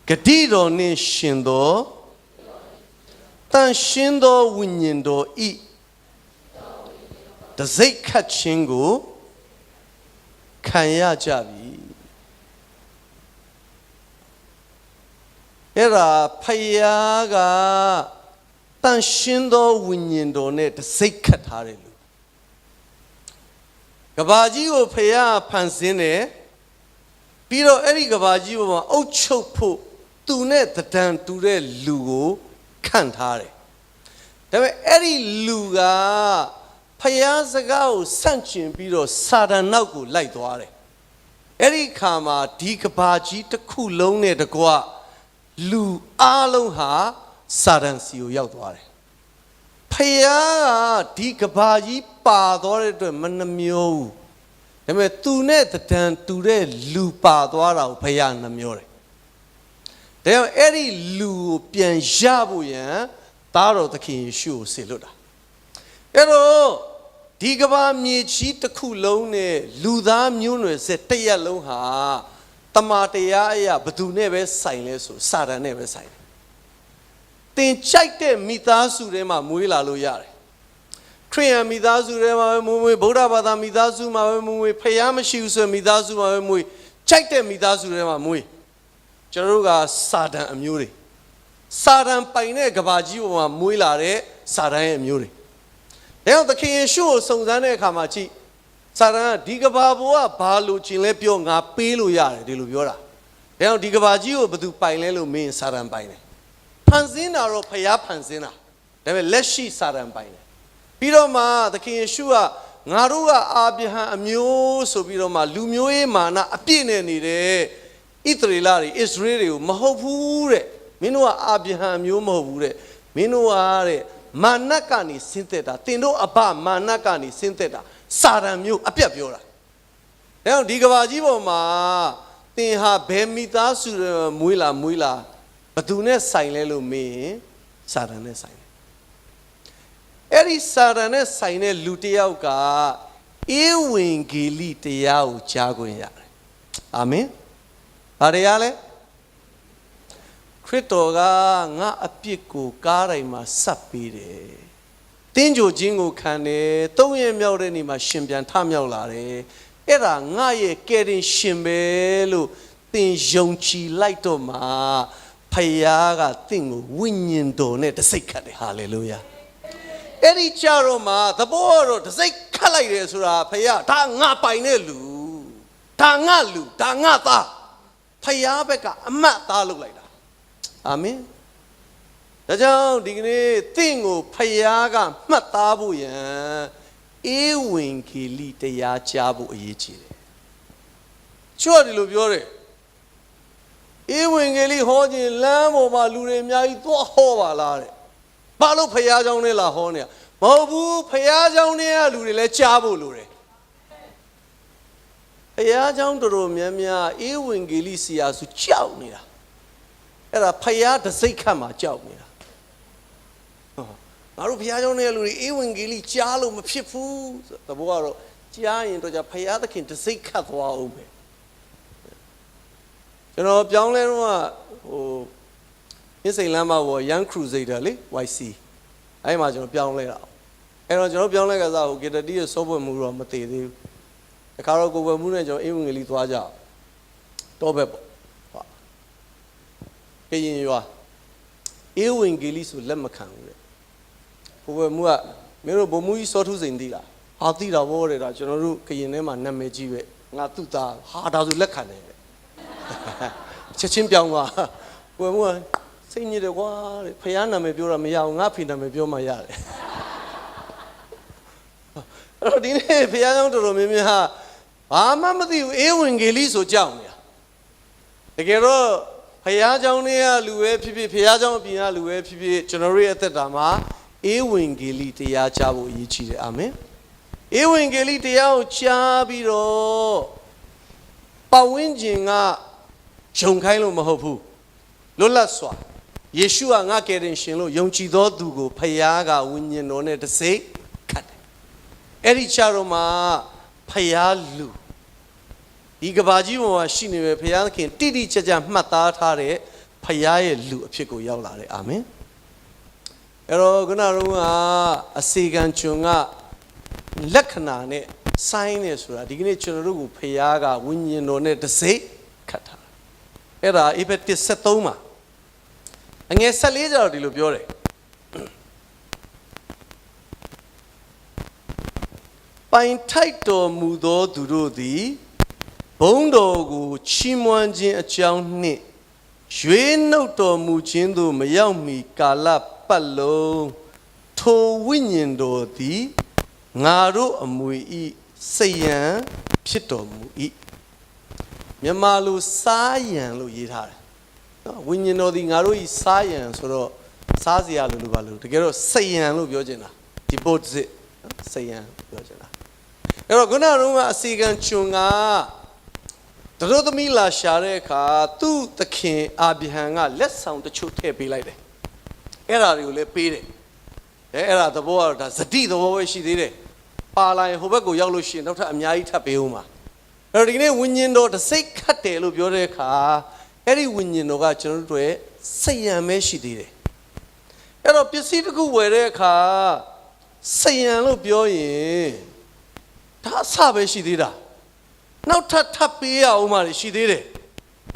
ဂတိတော်နှင့်ရှင်သောတန်ရှင်းသောဝိညာဉ်တော်ဤတစိတ်ခတ်ခြင်းကိုခံရကြပြီအဲ့ဒါဖယားကတန်ရှင်းသောဝိညာဉ်တော်နဲ့တစိတ်ခတ်ထားတယ်လို့ကဘာကြီးကိုဖယားဖန်ဆင်းတယ်ပြီးတော့အဲ့ဒီကဘာကြီးပေါ်မှာအုပ်ချုပ်ဖို့သူနဲ့တဒံတူတဲ့လူကိုခန့်ထားတယ်ဒါပေမဲ့အဲ့ဒီလူကဖယားစကားကိုဆန့်ကျင်ပြီးတော့စာတန်နောက်ကိုလိုက်သွားတယ်အဲ့ဒီခါမှာဒီကဘာကြီးတစ်ခုလုံးနဲ့တကွလူအားလုံးဟာစာတန်စီကိုရောက်သွားတယ်ဖယားကဒီကဘာကြီးပါသွားတဲ့အတွက်မနှမျောဘူးဒါပေမဲ့သူနဲ့တဒံတူတဲ့လူပါသွားတာကိုဖယားနှမျောတယ်ဒါကြောင့်အဲ့ဒီလူကိုပြန်ရဖို့ရန်သားတော်သခင်ယေရှုကိုဆေလွတ်တာအဲ့တော့ဒီကဘာမြေကြီးတစ်ခုလုံးနဲ့လူသားမျိုးနွယ်ဆက်တစ်ရက်လုံးဟာတမန်တရားအရာဘယ်သူနဲ့ပဲဆိုင်လဲဆိုစာတန်နဲ့ပဲဆိုင်တယ်တင်ကြိုက်တဲ့မိသားစုထဲမှာမွေးလာလို့ရတယ်ခရစ်ယာန်မိသားစုထဲမှာပဲမွေးဗုဒ္ဓဘာသာမိသားစုမှာပဲမွေးဖယားမရှိဘူးဆိုမိသားစုမှာပဲမွေးကြိုက်တဲ့မိသားစုထဲမှာမွေးကျွန်တော်တို့ကစာတန်အမျိုးတွေစာတန်ပိုင်တဲ့ကဘာကြီးပေါ်မှာမွေးလာတဲ့စာတန်ရဲ့အမျိုးတွေဒါကြောင့်သခင်ယေရှုကိုစုံစမ်းတဲ့အခါမှာကြည့်စာတန်ကဒီကဘာပေါ်ကဘာလို့ခြင်းလဲပြောငါပေးလို့ရတယ်ဒီလိုပြောတာဒါကြောင့်ဒီကဘာကြီးကိုဘယ်သူပိုင်လဲလို့မင်းစာတန်ပိုင်တယ်ဖန်ဆင်းတာတော့ဖယားဖန်ဆင်းတာဒါပေမဲ့လက်ရှိစာတန်ပိုင်တယ်ပြီးတော့မှသခင်ယေရှုကငါတို့ကအာဗြဟံအမျိုးဆိုပြီးတော့မှလူမျိုးရေးမာနအပြည့်နဲ့နေတဲ့ဣသရေလတွေဣသရေလတွေကိုမဟုတ်ဘူးတဲ့မင်းတို့ကအာဗြဟံအမျိုးမဟုတ်ဘူးတဲ့မင်းတို့ကတဲ့မာနကနေဆင်းသက်တာတင်တို့အဘမာနကနေဆင်းသက်တာစာတန်မျိုးအပြတ်ပြောတာဒါကြောင့်ဒီကဘာကြီးပေါ်မှာတင်ဟာဘယ်မိသားစုမွေးလာဘသူနဲ့ဆိုင်လဲလို့မင်းစာတန်နဲ့ဆိုင်တယ်အဲ့ဒီစာတန်နဲ့ဆိုင်တဲ့လူတစ်ယောက်ကဧဝံဂေလိတရားကိုကြားခွင့်ရတယ်အာမင်ဘာတရားလဲခရစ်တော်ကငါအပြစ်ကိုကားတိုင်းမှာဆပ်ပေးတယ်တင်းကြိုခြင်းကိုခံတယ်၃ရက်မြောက်တဲ့နေ့မှာရှင်ပြန်ထမြောက်လာတယ်အဲ့ဒါငါရဲ့ကယ်တင်ရှင်ပဲလို့သင်ယုံကြည်လိုက်တော့မှဖယားကသင်ကိုဝိညာဉ်တော်နဲ့တစိတ်ခတ်တယ်ဟာလေလုယာအဲ့ဒီကြတော့မှသဘောတော့တစိတ်ခတ်လိုက်တယ်ဆိုတာဖယားဒါငါပိုင်တဲ့လူဒါငါလူဒါငါသား ဖယားဘက်ကအမတ်သားလုပ်လိုက်တာအာမင်ဒါကြောင့်ဒီကနေ့သင်ကိုဖယားကမှတ်သားဖို့ရန်ဧဝံဂေလိတရားကြားဖို့အရေးကြီးတယ်ချော့ဒီလိုပြောတယ်ဧဝံဂေလိဟောခြင်းလမ်းပေါ်မှာလူတွေအများကြီးသွားဟောပါလားတဲ့ဘာလို့ဖယားเจ้าနဲ့လာဟောနေမဟုတ်ဘူးဖယားเจ้าနဲ့ကလူတွေလည်းကြားဖို့လိုတယ်ဖယားเจ้าတော်တော်များများဧဝံဂေလိဆရာစုကြောက်နေတာအဲ့ဒါဖယားတစိတ်ခတ်မှာကြောက်နေတာငါတို့ဘုရားကျောင်းထဲကလူတွေဧဝံဂေလိကြားလို့မဖြစ်ဘူးဆိုသဘောကတော့ကြားရင်တော့じゃဘုရားသခင်တစိတ်ခတ်သွားအောင်ပဲကျွန်တော်ပြောင်းလဲတော့အင်းစိန်လမ်းမှာပေါ့ Young Crusader လေ YC အဲ့မှာကျွန်တော်ပြောင်းလဲတာအဲ့တော့ကျွန်တော်ပြောင်းလဲကစားဟိုဂီတတီရဲ့စောပွင့်မှုတော့မတည်သေးဘူးတခါတော့ကိုယ်ပွင့်မှုနဲ့ကျွန်တော်ဧဝံဂေလိသွားကြတော့ပဲပေါ့ဟုတ်ကရင်ရွာဧဝံဂေလိဆိုလက်မခံဘူးတဲ့ကိုယ်မှုကမင်းတို့ဘုံမှုကြီးစောထုစိန်သိလားဟာသိတာဘောတဲ့ဒါကျွန်တော်တို့ကရင်ထဲမှာနာမည်ကြီးပဲငါသူ့သားဟာဒါဆိုလက်ခံတယ်ချက်ချင်းပြောင်းသွားကိုယ်မှုကစိတ်ညစ်တယ်ကွာတဲ့ဖယားနာမည်ပြောတာမရဘူးငါဖေနာမည်ပြောမှရတယ်အဲ့တော့ဒီနေ့ဖယားကြောင့်တော်တော်များများဘာမှမသိဘူးဧဝံဂေလိဆိုကြောက်နေတာတကယ်တော့ဖယားကြောင့်နေရလူပဲဖြစ်ဖြစ်ဖယားကြောင့်အပြင်ကလူပဲဖြစ်ဖြစ်ကျွန်တော်တို့ရဲ့အသက်တာမှာဧဝံဂေလိတရားကြားဖို့အရေးကြီးတယ်အာမင်ဧဝံဂေလိတရားကိုကြားပြီးတော့ပတ်ဝန်းကျင်ကဂျုံခိုင်းလို့မဟုတ်ဘူးလွတ်လပ်စွာယေရှုကငါကယ်တင်ရှင်လို့ယုံကြည်သောသူကိုဖယားကဝိညာဉ်တော်နဲ့တစိတ်ခတ်တယ်အဲ့ဒီချတော့မှဖယားလူဒီကဘာကြီးပေါ်မှာရှိနေပဲဖယားခင်တိတိကျကျမှတ်သားထားတဲ့ဖယားရဲ့လူအဖြစ်ကိုရောက်လာတယ်အာမင်အဲ့တော့ခုနကအစီကံကျွန်ကလက္ခဏာနဲ့ဆိုင်းနေဆိုတာဒီကနေ့ကျွန်တော်တို့ကိုဖယားကဝိညာဉ်တော်နဲ့တစိတ်ခတ်ထားအဲ့ဒါဧဖက်1:73မှာအငယ်14ကျတော့ဒီလိုပြောတယ်ပိုင်ထိုက်တော်မူသောသူတို့သည်ဘုန်းတော်ကိုချီးမွမ်းခြင်းအကြောင်းနှင့်ရွေးနှုတ်တော်မူခြင်းသို့မရောက်မီကာလပတ်လုံးထိုဝိညာဉ်တော်သည်ငါတို့အမွေဤစိတ်ယံဖြစ်တော်မူ၏မြန်မာလိုစားယံလို့ရေးထားတယ်နော်ဝိညာဉ်တော်သည်ငါတို့ဤစားယံဆိုတော့စားစရာလို့ပါလို့တကယ်တော့စိတ်ယံလို့ပြောချင်တာ deposit စိတ်ယံပြောချင်တာအဲ့တော့ခုနကအစီကံကျွန်ကတို့သမီးလာရှာတဲ့အခါသူ့သခင်အာဗြဟံကလက်ဆောင်တချို့ထည့်ပေးလိုက်တယ်အဲ့ဒါတွေကိုလည်းပေးတယ်အဲ့ဒါသဘောကတော့ဒါဇတိသဘောပဲရှိသေးတယ်ပါလာရင်ဟိုဘက်ကိုရောက်လို့ရှိရင်နောက်ထပ်အများကြီးထပ်ပေးဦးမှာအဲ့တော့ဒီနေ့ဝိညာဉ်တော်တစိတ်ခတ်တယ်လို့ပြောတဲ့အခါအဲ့ဒီဝိညာဉ်တော်ကကျွန်တော်တို့ရဲ့စိတ်ယံပဲရှိသေးတယ်အဲ့တော့ပစ္စည်းတစ်ခုဝယ်တဲ့အခါစိတ်ယံလို့ပြောရင်ဒါအစပဲရှိသေးတာနောက်ထပ်ပေးရအောင်မှရှိသေးတယ်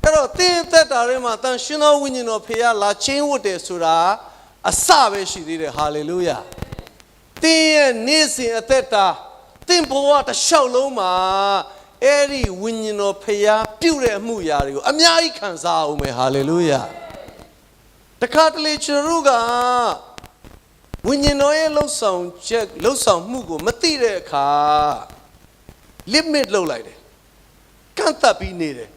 အဲ့တော့သင်သက်တာထဲမှာတန်ရှင်သောဝိညာဉ်တော်ဖေရလာချင်းဝတ်တယ်ဆိုတာအစပဲရှိသေးတယ်ဟာလေလုယာသင်ရဲ့နေ့စဉ်အသက်တာသင်ဘဝတစ်လျှောက်လုံးမှာအဲ့ဒီဝိညာဉ်တော်ဖေရပြုတဲ့အမှုရာတွေကိုအများကြီးခံစားအောင်မယ်ဟာလေလုယာတခါတလေကျွန်တော်တို့ကဝိညာဉ်တော်ရဲ့လှုပ်ဆောင်မှုကိုမသိတဲ့အခါ limit လုပ်လိုက်တယ်ကန့်သတ်ပြီးနေတယ်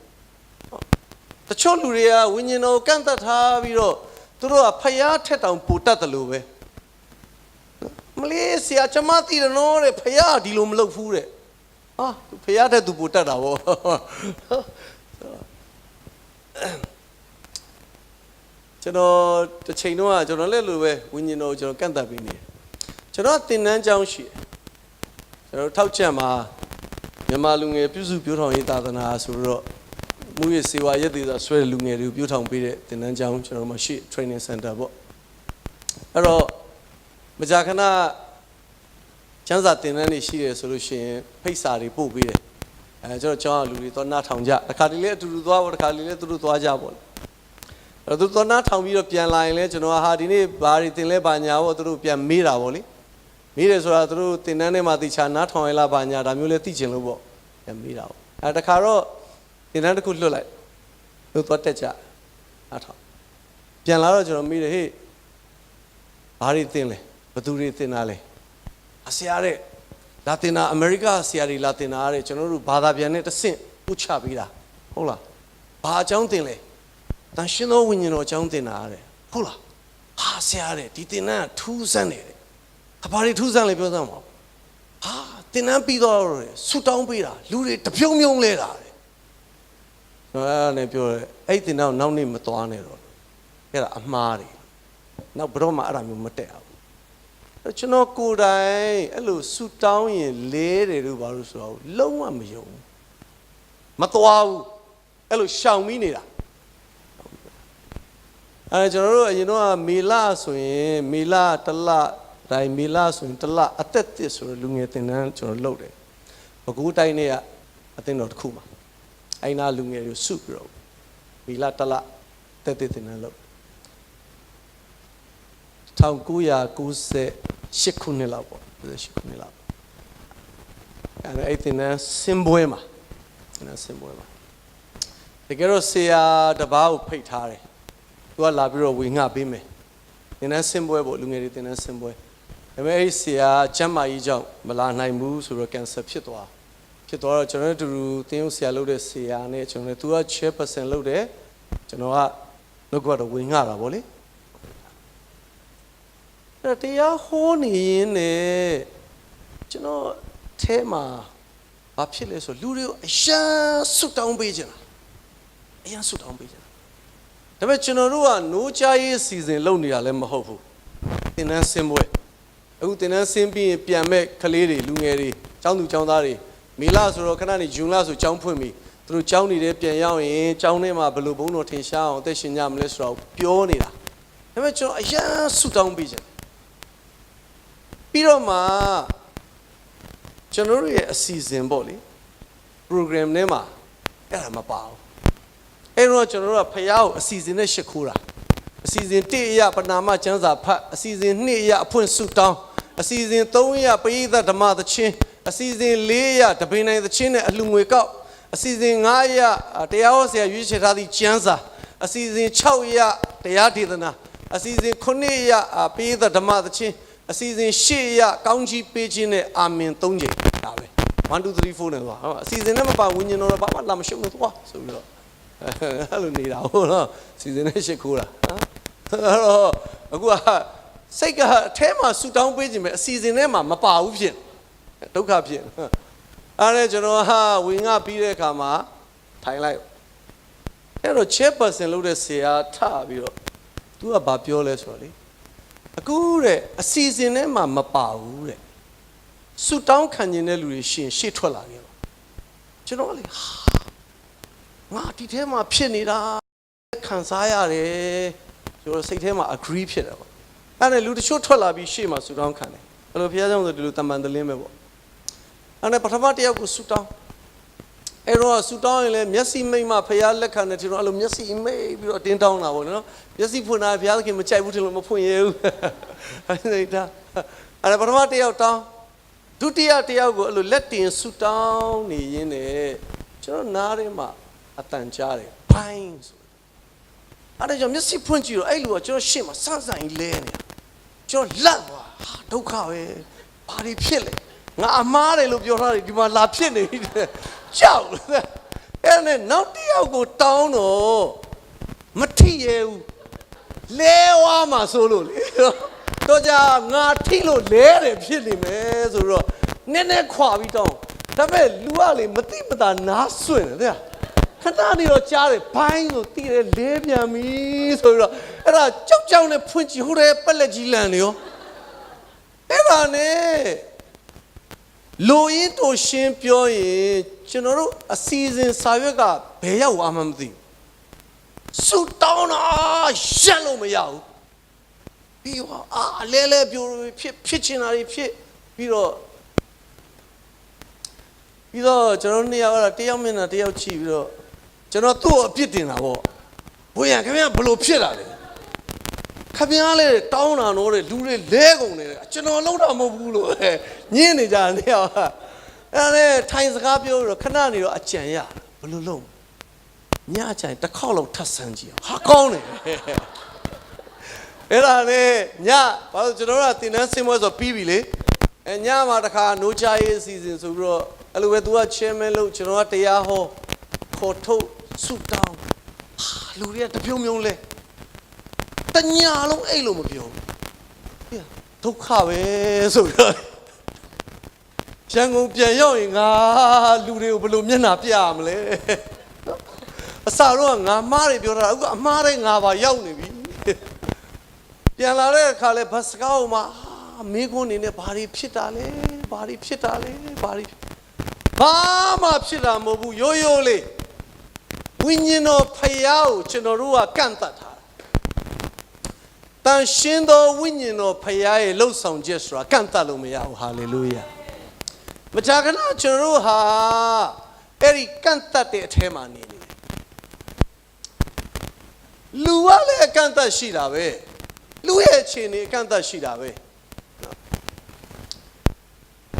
တချို့လူတွေကဝိညာဉ်တော်ကန့်သတ်ထားပြီးတော့သူတို့ကဖယားထက်တောင်ပိုတတ်တယ်လို့ပဲမလေးဆရာကျမသိတယ်နော်တဲ့ဖယားဒီလိုမလုပ်ဘူးတဲ့ဟာဖယားထက်သူပိုတတ်တာဗောကျွန်တော်တစ်ချိန်တော့ကျွန်တော်လည်းလိုပဲဝိညာဉ်တော်ကျွန်တော်ကန့်သတ်ပြီးနေတယ်ကျွန်တော်သင်တန်းကျောင်းရှိတယ်ကျွန်တော်ထောက်ချက်မှာမြန်မာလူငယ်ပြုစုပြောထောင်ရေးသာသနာဆိုတော့မူရစေဝါရက်သေးသာဆွဲတဲ့လူငယ်တွေကိုပြောထောင်ပေးတဲ့သင်တန်းကျောင်းကျွန်တော်မှရှိ training center ပေါ့အဲ့တော့မကြာခဏကျန်းစာသင်တန်းတွေရှိတယ်ဆိုလို့ရှိရင်ဖိတ်စာတွေပို့ပေးတယ်ကျွန်တော်ကျောင်းကလူတွေတော့နားထောင်ကြတခါတလေအတူတူသွားပေါ့တခါတလေသူတို့သွားကြပေါ့အဲ့တော့သူတော့နားထောင်ပြီးတော့ပြန်လာရင်လည်းကျွန်တော်ဟာဒီနေ့ဘာတွေသင်လဲဘာညာပေါ့သူတို့ပြန်မေးတာပေါ့လေမေးတယ်ဆိုတာသူတို့သင်တန်းထဲမှာတိချာနားထောင်ရလားဘာညာဒါမျိုးလဲသိချင်လို့ပေါ့ပြန်မေးတာပေါ့တခါတော့သင်တန်းတစ်ခုလွတ်လိုက် လို့သွားတက်ကြအားထောက်ပြန်လာတော့ကျွန်တော်မိတယ်ဟေ့ဘာတွေသင်လဲဘသူတွေသင်တာလဲဆရာတဲ့လာတင်တာအမေရိကဆရာတွေလာတင်တာတဲ့ကျွန်တော်တို့ဘာသာပြန်နဲ့တဆင့်ဥချပေးတာဟုတ်လားဘာအကြောင်းသင်လဲတန်ရှင်းသောဝိညာဉ်တော်အကြောင်းသင်တာတဲ့ဟုတ်လားဟာဆရာတဲ့ဒီသင်တန်းကထူးဆန်းတယ်ဘာတွေထူးဆန်းလဲပြောစမ်းပါဟာသင်တန်းပြီးတော့ဆူတောင်းပေးတာလူတွေတပြုံပြုံလဲတာတဲ့အဲ့နဲ့ပြောတယ်အဲ့သင်တန်းနောက်နေ့မသွားနဲ့တော့အဲ့ဒါအမှားတွေနောက်ဘယ်တော့မှအဲ့ဒါမျိုးမတက်အောင်ကျွန်တော်ကိုယ်တိုင်အဲ့လိုဆူတောင်းရင်လဲတယ်လို့ဘာလို့ဆိုတော့လုံးဝမယုံမသွားဘူးအဲ့လိုရှောင်ပြီးနေတာကျွန်တော်တို့အရင်တော့မေလဆိုရင်မေလတလတိုင်းမေလဆိုရင်တလအသက်တစ်ဆိုတော့လူငယ်သင်တန်းကျွန်တော်လုပ်တယ်ပဲခူးတိုင်းနဲ့ကအသင်းတော်တစ်ခုမှာအဲ့နာလူငယ်တွေစုပြီးတော့မေလတလသက်တစ်သင်တန်းလုပ်1998ခုနှစ်လောက်ပေါ့98ခုနှစ်လောက်အဲ့သင်တန်းစင်ပွဲမှာစင်ပွဲမှာတကယ်တော့ဆရာတပားကိုဖိတ်ထားတယ်သူကလာပြီးတော့ဝေငှပေးမယ်သင်တန်းစင်ပွဲပေါ့လူငယ်တွေသင်တန်းစင်ပွဲဒါပေမဲ့အဲ့ဆရာကျမ်းမာကြီးကြောင့်မလာနိုင်ဘူးဆိုတော့ကင်ဆာဖြစ်သွားတော့ကျွန်တော်တို့သင်ရုပ်ဆရာလုပ်တဲ့ဆရာနဲ့ကျွန်တော်လည်းသူက chairperson လုပ်တယ်ကျွန်တော်ကလောက်ကတော့ဝေငှတာပေါ့လေအဲ့တရားဟောနေရင်လည်းကျွန်တော်အဲမှာဘာဖြစ်လဲဆိုလူတွေကိုအရန်ဆွတ်တောင်းပေးကြတာအရန်ဆွတ်တောင်းပေးကြတာဒါပေမဲ့ကျွန်တော်တို့ကနိုးချရေးစီစဉ်လုပ်နေတာလည်းမဟုတ်ဘူးသင်တန်းဆင်းပွဲအခုသင်တန်းဆင်းပြီးရင်ပြန်မဲ့ကလေးတွေလူငယ်တွေကျောင်းသူကျောင်းသားတွေမေလဆိုတော့ခဏနေဂျွန်လဆိုကျောင်းဖွင့်ပြီသူတို့ကျောင်းနေတဲ့ပြန်ရောက်ရင်ကျောင်းထဲမှာဘယ်လိုဘုန်းတော်ထင်ရှားအောင်အသက်ရှင်ကြမလဲဆိုတော့ပြောနေတာဒါပေမဲ့ကျွန်တော်အရန်ဆွတ်တောင်းပေးကြတယ်ပြီးတော့မှကျွန်တော်တို့ရဲ့အစီအစဉ်ပေါ့လေ program ထဲမှာအဲ့ဒါမပါဘူးအဲ့တော့ကျွန်တော်တို့ကဖယားကိုအစီအစဉ်နဲ့ရှ िख ိုးတာအစီအစဉ်1အရပဏာမကျမ်းစာဖတ်အစီအစဉ်2အရအဖွင့်ဆုတောင်းအစီအစဉ်3အရပရိသတ်ဓမ္မသချင်းအစီအစဉ်4အရတပင်နိုင်သချင်းနဲ့အလှငွေကောက်အစီအစဉ်5အရတရားဟောဆရာရွေးချယ်ထားသည့်ကျမ်းစာအစီအစဉ်6အရတရားဒေသနာအစီအစဉ်9အရပရိသတ်ဓမ္မသချင်းအစီအစဉ်8ရကောင်းကြီးပေးခြင်းနဲ့အာမင်3ချိန်ဒါပဲ1 2 3 4နဲ့သွားအစီအစဉ်နဲ့မပါဝิญဉ်တော်ဘာမှလာမရှုပ်လို့သွားဆိုပြီးတော့အဲ့လိုနေတာဟုတ်လားအစီအစဉ်နဲ့ရှ िख ိုးတာအဲ့တော့အခုကစိတ်ကအထဲမှာဆူတောင်းပေးခြင်းပဲအစီအစဉ်ထဲမှာမပါဘူးဖြစ်ဒုက္ခဖြစ်အဲ့ဒါကျွန်တော်ဟာဝေငှပြီးတဲ့အခါမှာထိုင်လိုက်အဲ့တော့ chairperson လုပ်တဲ့ဆရာထပြီးတော့ तू ကဘာပြောလဲဆိုတော့လေအခုတဲ့အစီအစဉ်ထဲမှာမပါဘူးတဲ့ဆူတောင်းခံနေတဲ့လူတွေရှင်ရှေ့ထွက်လာခဲ့ပါကျွန်တော်လေငါဒီထဲမှာဖြစ်နေတာခံစားရတယ်ကျွန်တော်စိတ်ထဲမှာ agree ဖြစ်တယ်ပေါ့အဲ့ဒါလူတချို့ထွက်လာပြီးရှေ့မှာဆူတောင်းခံတယ်အဲ့လိုဘုရားကျောင်းဆိုဒီလိုတမန်တလင်းပဲပေါ့အဲ့ဒါပထမတစ်ယောက်ကိုဆူတောင်းအဲ့တော့ဆူတောင်းရင်လည်းမျက်စိမိတ်မှဘုရားလက်ခံတယ်ကျွန်တော်အဲ့လိုမျက်စိမိတ်ပြီးတော့တင်းတောင်းတာပေါ့နော်မျက်စိဖွင့်တာဘုရားသခင်မကြိုက်ဘူးထင်လို့မဖွင့်ရဘူးအဲ့ဒါအဲ့ဒါပထမတစ်ယောက်တောင်းဒုတိယတစ်ယောက်ကိုအဲ့လိုလက်တင်ဆူတောင်းနေရင်းနဲ့ကျွန်တော်နားထဲမှာအတန်ကြားတယ်ဘိုင်းဆိုအဲ့ဒါကြောင့်မျက်စိဖွင့်ကြည့်တော့အဲ့လူကကျွန်တော်ရှေ့မှာစမ်းစမ်းလဲနေတာကျွန်တော်လန့်သွားဒုက္ခပဲဘာတွေဖြစ်လဲငါအမားတယ်လို့ပြောထားတယ်ဒီမှာလာဖြစ်နေပြီကြောက်အဲ့နဲ့နောက်တစ်ယောက်ကိုတောင်းတော့မထိရဘူးလဲဝါမှာဆိုလို့လေတော့ကြာငါထိလို့လဲတယ်ဖြစ်နေမယ်ဆိုတော့နည်းနည်းခွာပြီးတောင်းဒါပေမဲ့လူကလေမတိမတာနားဆွင့်တယ်ခဏနေတော့ကြားတယ်ဘိုင်းဆိုတီးတယ်လဲပြန်ပြီဆိုပြီးတော့အဲ့ဒါကြောက်ကြောက်နဲ့ဖွင့်ကြည့်ဟိုတဲ့ပက်လက်ကြီးလန်နေရောအဲ့ဒါနဲ့လိုရင်းတို့ရှင်းပြောရင်ကျွန်တော်တို့အစီအစဉ်စာရွက်ကဘယ်ရောက်သွားမှမသိဘူးဆူတောင်းတာရက်လို့မရဘူးပြီးတော့လဲပြိုဖြစ်ချင်တာတွေဖြစ်ပြီးတော့ကျွန်တော်နှစ်ယောက်ကတယောက်မျက်နှာတယောက်ကြည့်ပြီးတော့ကျွန်တော်သူ့ကိုအပြစ်တင်တာပေါ့ဘွေရခင်ဗျာဘလို့ဖြစ်လာလဲခင်ဗျားလေတောင်းတာတော့လူတွေလဲကုန်တယ်ကျွန်တော်လုံးတော့မဟုတ်ဘူးလို့ညင်းနေကြတယ်တယောက်ကအဲ့ဒါနဲ့ထိုင်စကားပြောတော့ခဏနေတော့အကြံရဘလို့လုံး ညချိုင်တစ်ခေါက်လုံးထပ်ဆန်းကြည့်ဟာကောင်းတယ်အဲ့ဒါနဲ့ညဘာလို့ကျွန်တော်တို့ကတင်တန်းဆင်းပွဲဆိုပြီးပြီလေညမှာတစ်ခါနိုးချရေးအစီအစဉ်ဆိုပြီးတော့အဲ့လိုပဲ तू က chairman လို့ကျွန်တော်ကတရားဟောခေါ်ထုတ်ဆုတောင်းလူတွေကတပြုံပြုံလဲတညာလုံးအဲ့လိုမပြောဘူးဒုက္ခပဲဆိုပြီးတော့ရန်ကုန်ပြန်ရောက်ရင်ငါလူတွေကိုဘယ်လိုမျက်နှာပြရမလဲအစတော့ငါမားတွေပြောတာအခုအမားတွေငါပါရောက်နေပြီပြန်လာတဲ့အခါလဲဘတ်စကားမှာမင်းကိုနေနဲ့ဘာတွေဖြစ်တာလဲဘာတွေဖြစ်တာလဲဘာမှဖြစ်တာမဟုတ်ဘူးရိုးရိုးလေးဝိညာဉ်တော်ဖယားကိုကျွန်တော်တို့ကကန့်သတ်ထားတန်ရှင်းသောဝိညာဉ်တော်ဖယားရဲ့လှုပ်ဆောင်ချက်ဆိုတာကန့်သတ်လို့မရဘူးဟာလေလုယာမကြာခဏကျွန်တော်တို့ဟာအဲ့ဒီကန့်သတ်တဲ့အထဲမှာနေတယ်လူကလည်းအကန့်အသတ်ရှိတာပဲလူရဲ့အခြေအနေအကန့်အသတ်ရှိတာပဲ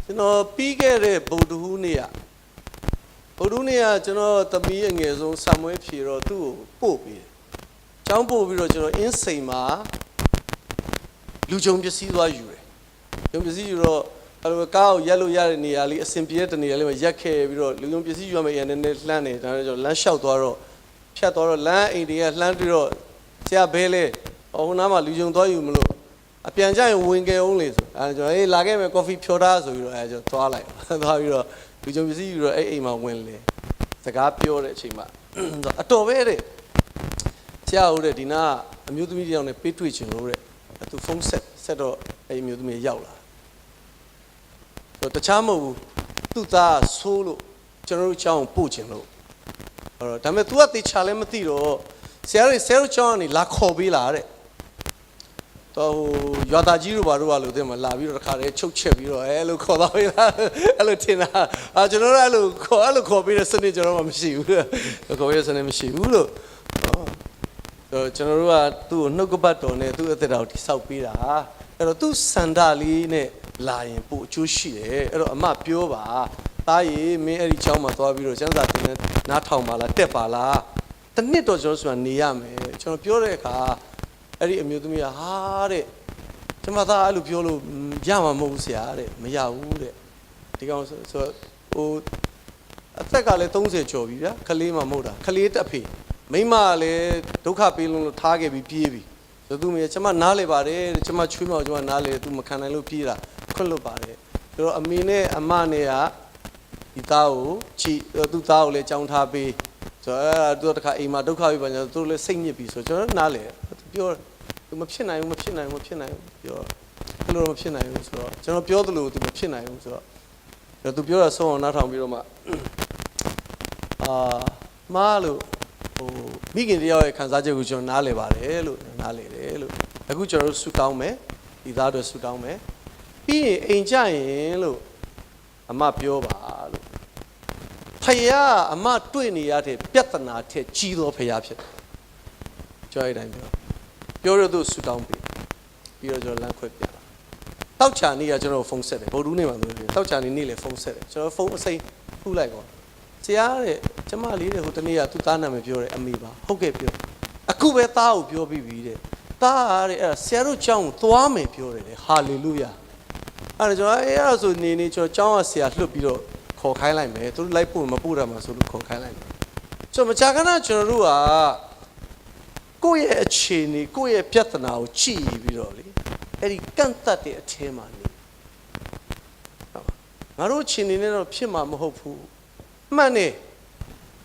ကျွန်တော်ပြီးခဲ့တဲ့ဗုဒ္ဓဟူးနေ့ကကျွန်တော်သမီးအငယ်ဆုံးဆာမွေးဖြေတော့သူ့ကိုပို့ပြီးတယ်။ကျောင်းပို့ပြီးတော့ကျွန်တော်အင်းစိန်မှာလူကြုံပစ္စည်းသွားယူတယ်။ကြုံပစ္စည်းယူတော့အဲ့လိုကားကိုရက်လို့ရတဲ့နေရာလေးအဆင်ပြေတဲ့နေရာလေးမှာရက်ခဲ့ပြီးတော့လူကြုံပစ္စည်းယူရမယ့်ရန်နဲ့လှမ်းနေဒါနဲ့ကျွန်တော်လမ်းလျှောက်သွားတော့ဖြတ်သွားတော့လမ်းအိမ်တွေကလှမ်းပြီးတော့ဆရာဘဲလဲဟိုနားမှာလူကြုံသွားယူမလို့အပြန်ကြရင်ဝင်ခဲ့အောင်လေဆိုအဲကျွန်တော်လာခဲ့မယ်ကော်ဖီဖြောထားဆိုပြီးတော့အဲကျွန်တော်သွားလိုက်သွားပြီးတော့လူကြုံပစ္စည်းယူတော့အဲ့အိမ်မှာဝင်လေစကားပြောတဲ့အချိန်မှာအတော်ပဲတဲ့ဆရာဟုတ်တဲ့ဒီနာအမျိုးသမီးတယောက်နဲ့ပေးတွေ့ချင်လို့တဲ့သူဖုန်းဆက်တော့အဲ့အမျိုးသမီးရောက်လာတော့တခြားမဟုတ်ဘူးသူ့သားဆိုးလို့ကျွန်တော်တို့ချောင်းပို့ချင်လို့အဲ့တော့ဒါပေမဲ့ तू ကတေချာလည်းမသိတော့ဆရာတို့ချောင်းကနေလာခေါ်ပေးလာတဲ့တော့ရွာသားကြီးတို့ဘာတို့ကလို့တဲ့မှာလာပြီးတော့တခါတည်းချုပ်ချက်ပြီးတော့အဲ့လိုခေါ်သွားပြီလားအဲ့လိုထင်တာကျွန်တော်တို့အဲ့လိုခေါ်ပြီးတဲ့စနစ်ကျွန်တော်မှမရှိဘူးခေါ်ပြီးတဲ့စနစ်မရှိဘူးလို့ကျွန်တော်တို့ကသူ့ကိုနှုတ်ကပတ်တော်နဲ့သူ့အသက်တော်တိဆောက်ပေးတာအဲ့တော့သူ့စန္ဒလေးနဲ့လာရင်ပို့အကျိုးရှိတယ်အဲ့တော့အမပြောပါသားရေမင်းအဲ့ဒီချောင်းမှာသွားပြီးတော့ကျမ်းစာသင်တဲ့နားထောင်ပါလားတက်ပါလားတစ်နှစ်တော့ကျွန်တော်ဆိုတာနေရမယ်ကျွန်တော်ပြောတဲ့အခါအဲ့ဒီအမျိုးသမီးကဟာတဲ့ကျွန်မသားအဲ့လိုပြောလို့ရမှာမဟုတ်ဘူးဆရာတဲ့မရဘူးတဲ့ဒီကောင်ဆိုဟိုအသက်ကလည်း30ကျော်ပြီဗျာခလေးမှမဟုတ်တာခလေးတက်ဖေမိမကလည်းဒုက္ခပေးလို့ထားခဲ့ပြီးပြေးပြီဆိုသူမေကျွန်မနားလေပါတယ်ကျွန်မချွေးမောင်ကျွန်မနားလေသူမခံနိုင်လို့ပြေးတာခွတ်လွတ်ပါတယ်ဆိုတော့အမေနဲ့အမနဲ့ကဒီသားကိုသူ့သားကိုလည်းကြောင်းထားပေးဆိုတော့သူတခါအိမ်မှာဒုက္ခပြီးပါညာသူလည်းစိတ်ညစ်ပြီဆိုကျွန်တော်နားလေပြောသူမဖြစ်နိုင်ဘူးပြောအဲ့လိုမဖြစ်နိုင်ဘူးဆိုတော့ကျွန်တော်ပြောသလိုသူမဖြစ်နိုင်ဘူးဆိုတော့သူပြောတာဆုံးအောင်နားထောင်ပြီးတော့မှမားလို့ဟိုမိခင်တယောက်ရဲ့ခံစားချက်ကိုကျွန်တော်နားလည်ပါတယ်လို့နားလည်တယ်လို့အခုကျွန်တော်တို့ဆုတောင်းမယ်ဒီသားတို့ဆုတောင်းမယ်ပြီးရင်အိမ်ကြရင်လို့အမပြောပါလို့ဖယားအမတွေ့နေရတဲ့ပြဿနာထက်ကြီးသောဖယားဖြစ်တယ်ကြွားရတိုင်းပြောရသူဆုတောင်းပြီးတော့ကျွန်တော်လမ်းခွဲပြတာတောက်ချာနေ့ကကျွန်တော်ဖုန်းဆက်တယ်ဗုဒ္ဓနေ့မှာဆိုရင်တောက်ချာနေ့လေဖုန်းဆက်တယ်ကျွန်တော်ဖုန်းအစိမ်းဖူးလိုက်ကောဆရာတဲ့ကျမလေးတဲ့ဟိုတနေ့ကသူ့သားနာမည်ပြောတယ်အမေပါဟုတ်ကဲ့ပြောအခုပဲသားကိုပြောပြီးပြီတဲ့သားတဲ့အဲ့ဆရာတို့ကျောင်းကိုသွားမယ်ပြောတယ်ဟာလေလုယာအဲ့ဒါကျွန်တော်အဲ့ဒါဆိုနေကျွန်တော်ကျောင်းကဆရာလွှတ်ပြီးတော့ခေါ်ခိုင်းလိုက်မယ်သူတို့လိုက်ပို့မပို့တာမှဆိုလို့ခေါ်ခိုင်းလိုက်မယ်ကျွန်တော်မကြာခဏကျွန်တော်တို့ကကိုယ့်ရဲ့အခြေအနေကိုယ့်ရဲ့ပြဿနာကိုကြည့်ပြီးတော့လေအဲ့ဒီကန့်သတ်တဲ့အထဲမှာနေငါတို့အခြေအနေနဲ့တော့ဖြစ်မှာမဟုတ်ဘူးမှန်တယ်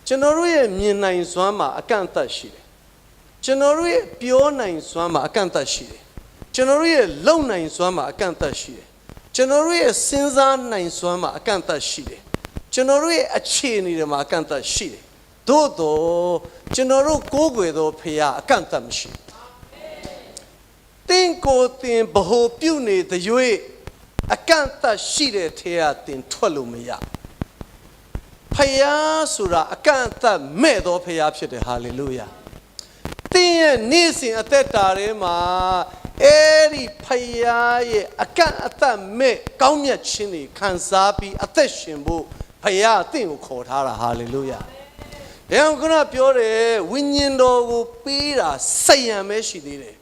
ကျွန်တော်တို့ရဲ့မြင်နိုင်စွမ်းမှာအကန့်အသတ်ရှိတယ်ကျွန်တော်တို့ရဲ့ပြောနိုင်စွမ်းမှာအကန့်အသတ်ရှိတယ်ကျွန်တော်တို့ရဲ့လုံနိုင်စွမ်းမှာအကန့်အသတ်ရှိတယ်ကျွန်တော်တို့ရဲ့စဉ်းစားနိုင်စွမ်းမှာအကန့်အသတ်ရှိတယ်ကျွန်တော်တို့ရဲ့အခြေအနေတွေမှာအကန့်အသတ်ရှိတယ်သို့တော့ကျွန်တော်တို့ကိုးကွယ်သောဖခင်အကန့်အသတ်မရှိတင်ကိုတင်ဘ ਹੁ ပြုနေတဲ့၍အကန့်အသတ်ရှိတဲ့ထဲကတင်ထွက်လို့မရဖခင်ဆိုတာအကန့်အသတ်မဲ့သောဖခင်ဖြစ်တယ်ဟာလေလုယာတင်ရဲ့နေ့စဉ်အသက်တာထဲမှာအဲ့ဒီဖခင်ရဲ့အကန့်အသတ်မဲ့ကောင်းမြတ်ခြင်းတွေခံစားပြီးအသက်ရှင်ဖို့ဖခင်အသင်ကိုခေါ်ထားတာဟာလေလုယာ အောင်ခုနပြောတယ်ဝိညာဉ်တော်ကိုပေးတာစိတ်ရံပဲရှိသေးတယ်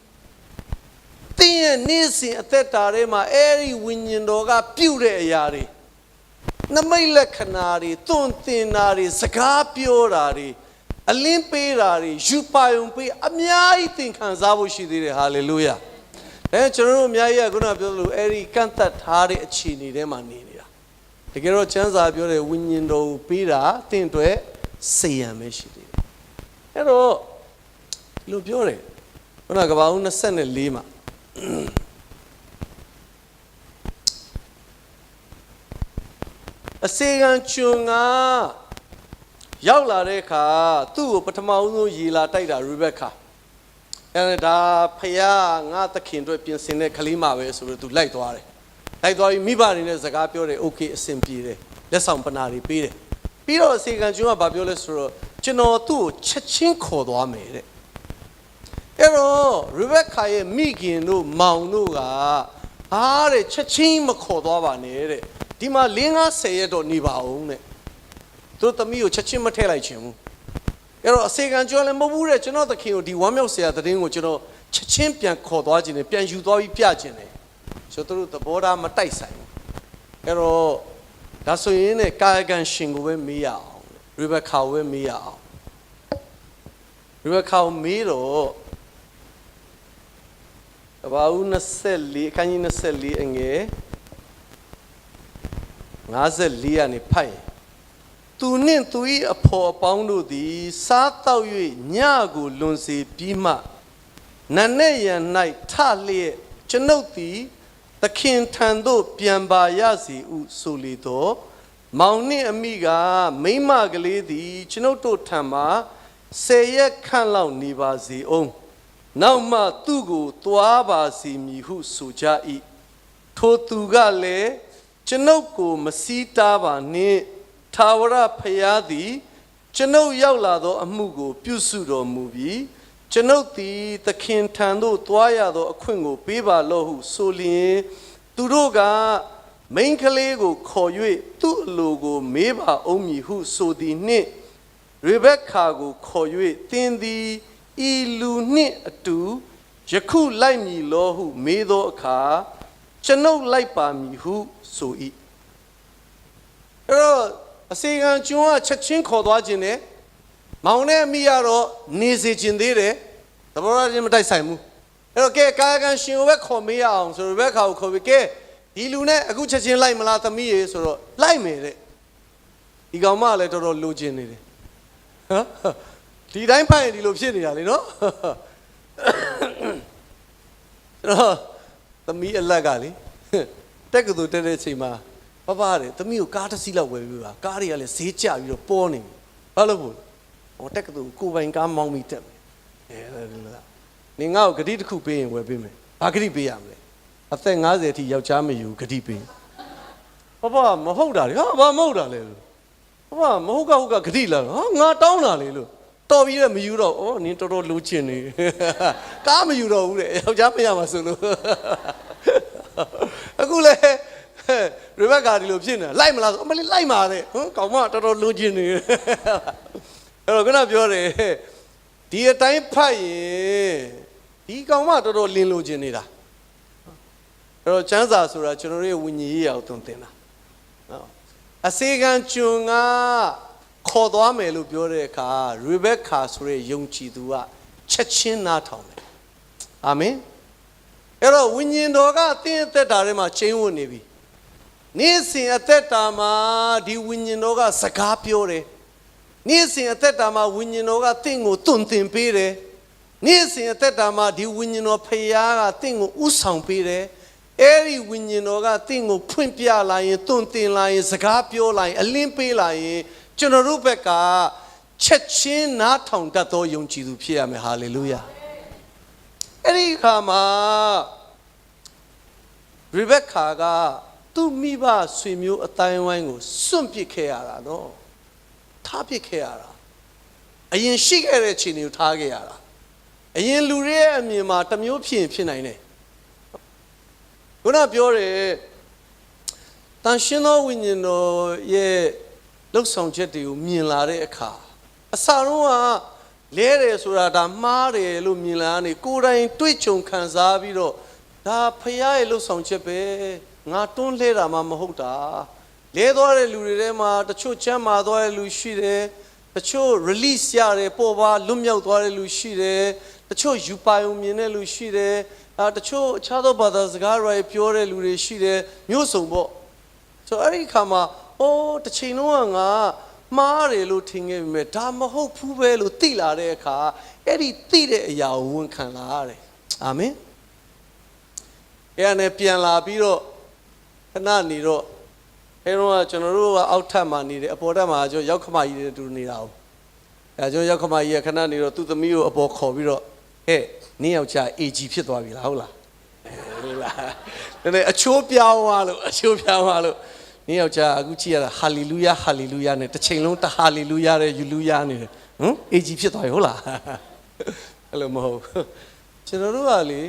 တင်းရဲ့နေ့စဉ်အသက်တာထဲမှာအဲ့ဒီဝိညာဉ်တော်ကပြုတ်တဲ့အရာတွေနမိတ်လက္ခဏာတွေသွန်သင်တာတွေစကားပြောတာတွေအလင်းပေးတာတွေယူပါယုံပေးအများကြီးသင်ခံစားဖို့ရှိသေးတယ်ဟာလေလုယာကျွန်တော်တို့အများကြီးကခုနပြောလို့အဲ့ဒီကန့်သက်ထားတဲ့အခြေအနေထဲမှာနေနေတာတကယ်တော့ကျမ်းစာပြောတဲ့ဝိညာဉ်တော်ကိုပေးတာသင်အတွက်စိတ်ရံပဲရှိသေးတယ်အဲ့တော့ဒီလိုပြောတယ်ခုနကဘာဦး24မှာအစေခံကျွန်ကရောက်လာတဲ့အခါသူ့ကိုပထမဦးဆုံးရေလာတိုက်တာရီဘက်ကာအဲ့ဒါဖယားငါသခင်တို့ပြင်ဆင်တဲ့ကလေးမပဲဆိုတော့သူလိုက်သွားတယ်လိုက်သွားပြီးမိဘတွေနဲ့စကားပြောတယ်โอเคအဆင်ပြေတယ်လက်ဆောင်ပနာတွေပေးတယ်ပြီးတော့အစေခံကျွန်ကဘာပြောလဲဆိုတော့ကျွန်တော်သူ့ကိုချက်ချင်းခေါ်သွားမယ်တဲ့အဲ့တော့ရီဘက်ကာရဲ့မိခင်တို့မောင်တို့ကအားတဲ့ချက်ချင်းမခေါ်သွားပါနဲ့တဲ့ဒီမှာ5-10ရက်တော့နေပါအောင်တဲ့သူတို့သမီးကိုချက်ချင်းမထည့်လိုက်ချင်ဘူးအဲ့တော့အစေခံကျွန်လည်းမဟုတ်ဘူးတဲ့ကျွန်တော်သခင်ကိုဒီဝမ်းမြောက်စရာသတင်းကိုကျွန်တော်ချက်ချင်းပြန်ခေါ်သွားခြင်းနဲ့ပြန်ယူသွားပြီးပြခြင်းနဲ့ဆိုသူတို့သဘောထားမတိုက်ဆိုင်ဘူးအဲ့တော့ဒါဆိုရင်ねကာယကံရှင်ကိုပဲမေးရအောင်ရီဘက်ကာကိုပဲမေးရအောင်ရီဘက်ကာကိုမေးတော့ဘာဦး24ခန်းကြီး24အငယ်54ကနေဖတ်ရင်သူနှင့်သူ၏အဖော်အပေါင်းတို့သည်စားတောက်၍ညကိုလွန်စေပြီးမှနတ်နဲ့ရန်၌ထလျက်ကျွန်ုပ်သည်သခင်ထံသို့ပြန်ပါရစီဟုဆိုလေတော့မောင်နှင့်အမိကမိန်းမကလေးသည်ကျွန်ုပ်တို့ထံမှ10ရက်ခန့်လောက်နေပါစေအောင်နောက်မှသူ့ကိုသွားပါစီမည်ဟုဆိုကြ၏ထိုသူကလည်းကျွန်ုပ်ကိုမစည်းတားပါနှင့်ထာဝရဘုရားသည်ကျွန်ုပ်ရောက်လာသောအမှုကိုပြုစုတော်မူပြီးကျွန်ုပ်သည်သခင်ထံသို့သွားရသောအခွင့်ကိုပေးပါလော့ဟုဆိုလျင်သူတို့ကမိန်းကလေးကိုခေါ်၍သူ့အလိုကိုမေးပါအောင်မည်ဟုဆိုသည်နှင့်ရေဘက်ကာကိုခေါ်၍သင်သည်ဤလူနှင့်အတူယခုလိုက်မည်လောဟုမေးသောအခါကျွန်ုပ်လိုက်ပါမည်ဟုဆို၏အဲ့တော့အစေခံကျွန်ကချက်ချင်းခေါ်သွားခြင်းနဲ့မောင်နဲ့အမိကတော့နေစေခြင်းသေးတယ်သဘောထားချင်းမတိုက်ဆိုင်ဘူးအဲ့တော့ကဲကာယကံရှင်ကိုပဲခေါ်မေးရအောင်ဆိုတော့ဘက်ခါကိုခေါ်ပြီးကဲဒီလူနဲ့အခုချက်ချင်းလိုက်မလားသမီးရေဆိုတော့လိုက်မယ်တဲ့ဒီကောင်မလည်းတော်တော်လိုချင်နေတယ်ဟမ်ဒီတိုင်းဖိုင်ဒီလိုဖြစ်နေတာလေနော်တော့သမီးအလက်ကလေတက်ကတူတက်တဲ့အချိန်မှာပတဲ့သမီးကိုကားတစ်စီးလောက်ဝယ်ပြီးပါကားတွေကလည်းဈေးကျပြီးတော့ပေါ်နေပြီဘာလို့ဖို့ဟောတက်ကတူကိုပိုင်ကားမောင်းပြီးတက်မယ်နေငါ့ကိုဂတိတစ်ခုပေးရင်ဝယ်ပေးမယ်ဘာဂတိပေးရမလဲအသက်50အထိယောက်ျားမယူဂတိပေးမဟုတ်တာလေဟာဘာမဟုတ်တာလဲလို့မဟုတ်ကဂတိလားဟာငါတောင်းတာလေလို့တော်ပြီးတော့မယူတော့ဩနင်းတော်လိုချင်နေကားမယူတော့ဘူးတဲ့ယောက်ျားမရမှာဆိုလို့အခုလေရီဘက်ကာဒီလိုဖြစ်နေလိုက်မလားဆိုအမလေးလိုက်ပါတဲ့ဟမ်ကောင်မတော်တော်လိုချင်နေအဲ့တော့ခုနပြောတယ်ဒီအတိုင်းဖတ်ရင်ဒီကောင်မတော်တော်လင်းလိုချင်နေတာအဲ့တော့ကျမ်းစာဆိုတာကျွန်တော်ရဲ့ဝိညာဉ်ရေးအောင်သွန်သင်တာအစေခံကျွန်ကခေါ်သွားမယ်လို့ပြောတဲ့အခါရီဘက်ကာဆိုတဲ့ယုံကြည်သူကချက်ချင်းနားထောင်တယ်အာမင်အဲ့တော့ဝိညာဉ်တော်ကသင်အသက်တာထဲမှာချိန်ဝင်နေပြီနေ့စဉ်အသက်တာမှာဒီဝိညာဉ်တော်ကစကားပြောတယ်နေ့စဉ်အသက်တာမှာဝိညာဉ်တော်ကသင်ကိုသွန်သင်ပေးတယ်နေ့စဉ်အသက်တာမှာဒီဝိညာဉ်တော်ဖယားကသင်ကိုဥဆောင်ပေးတယ်အဲ့ဒီဝိညာဉ်တော်ကသင်ကိုဖွင့်ပြလာရင်သွန်သင်လာရင်စကားပြောလာရင်အလင်းပေးလာရင်ကျွန်တော်တို့ဘက်ကချက်ချင်းနားထောင်တတ်သောယုံကြည်သူဖြစ်ရမယ်ဟာလေလုယာအဲ့ဒီခါမှာရီဘက်ကာကသူ့မိဘဆွေမျိုးအတိုင်းဝိုင်းကိုစွန့်ပစ်ခဲ့ရတာနော်ထားပစ်ခဲ့ရတာအရင်ရှိခဲ့တဲ့ခြေနေကိုထားခဲ့ရတာအရင်လူတွေရဲ့အမြင်မှာတစ်မျိုးဖြစ်နိုင်တယ်ခုနပြောတယ်တန်ရှင်းသောဝိညာဉ်တော်ရဲ့လှုပ်ဆောင်ချက်တွေကိုမြင်လာတဲ့အခါ အစာတော့လဲတယ်ဆိုတာဒါမှားတယ်လို့မြင်လာနေကိုယ်တိုင်တွေ့ကြုံခံစားပြီးတော့ဒါဖခင်ရဲ့လှုပ်ဆောင်ချက်ပဲငါတွန်းလှဲတာမှမဟုတ်တာလဲသွားတဲ့လူတွေထဲမှာတချို့ချမ်းသာသွားတဲ့လူရှိတယ်တချို့ release ရတယ်ပေါ်ပါလွတ်မြောက်သွားတဲ့လူရှိတယ်တချို့ယူပါယုံမြင်တဲ့လူရှိတယ်တချို့အခြားသောဘာသာစကားတွေပြောတဲ့လူတွေရှိတယ်မျိုးစုံပေါ့ဆိုအဲ့ဒီခါမှာတစ်ချိန်လုံးကငါမှားတယ်လို့ထင်ခဲ့ပြီမဲ့ဒါမဟုတ်ဘူးပဲလို့သိလာတဲ့အခါအဲ့ဒီသိတဲ့အရာကိုဝန်ခံလာရတယ်အာမင်အဲ့ဒါနဲ့ပြန်လာပြီးတော့ခဏနေတော့အဲတော့ကျွန်တော်တို့ကအောက်ထပ်မှာနေတယ်အပေါ်ထပ်မှာကျွန်တော်ရောက်ခမကြီးတွေတူနေတာ哦အဲကျွန်တော်ရောက်ခမကြီးကခဏနေတော့သူ့သမီးကိုအပေါ်ခေါ်ပြီးတော့ဟဲ့နင်းယောက်ျား AG ဖြစ်သွားပြီလားဟုတ်လားဟုတ်လားနည်းနည်းအချိုးပြောင်းသွားလို့နင်းယောက်ျားအခုကြည့်ရတာဟာလေလုယာဟာလေလုယာနဲ့တစ်ချိန်လုံးတဟာလေလုယာတဲ့ယူလုယာနေတယ်AG ဖြစ်သွားပြီဟုတ်လားအဲ့လိုမဟုတ်ကျွန်တော်တို့ကလေ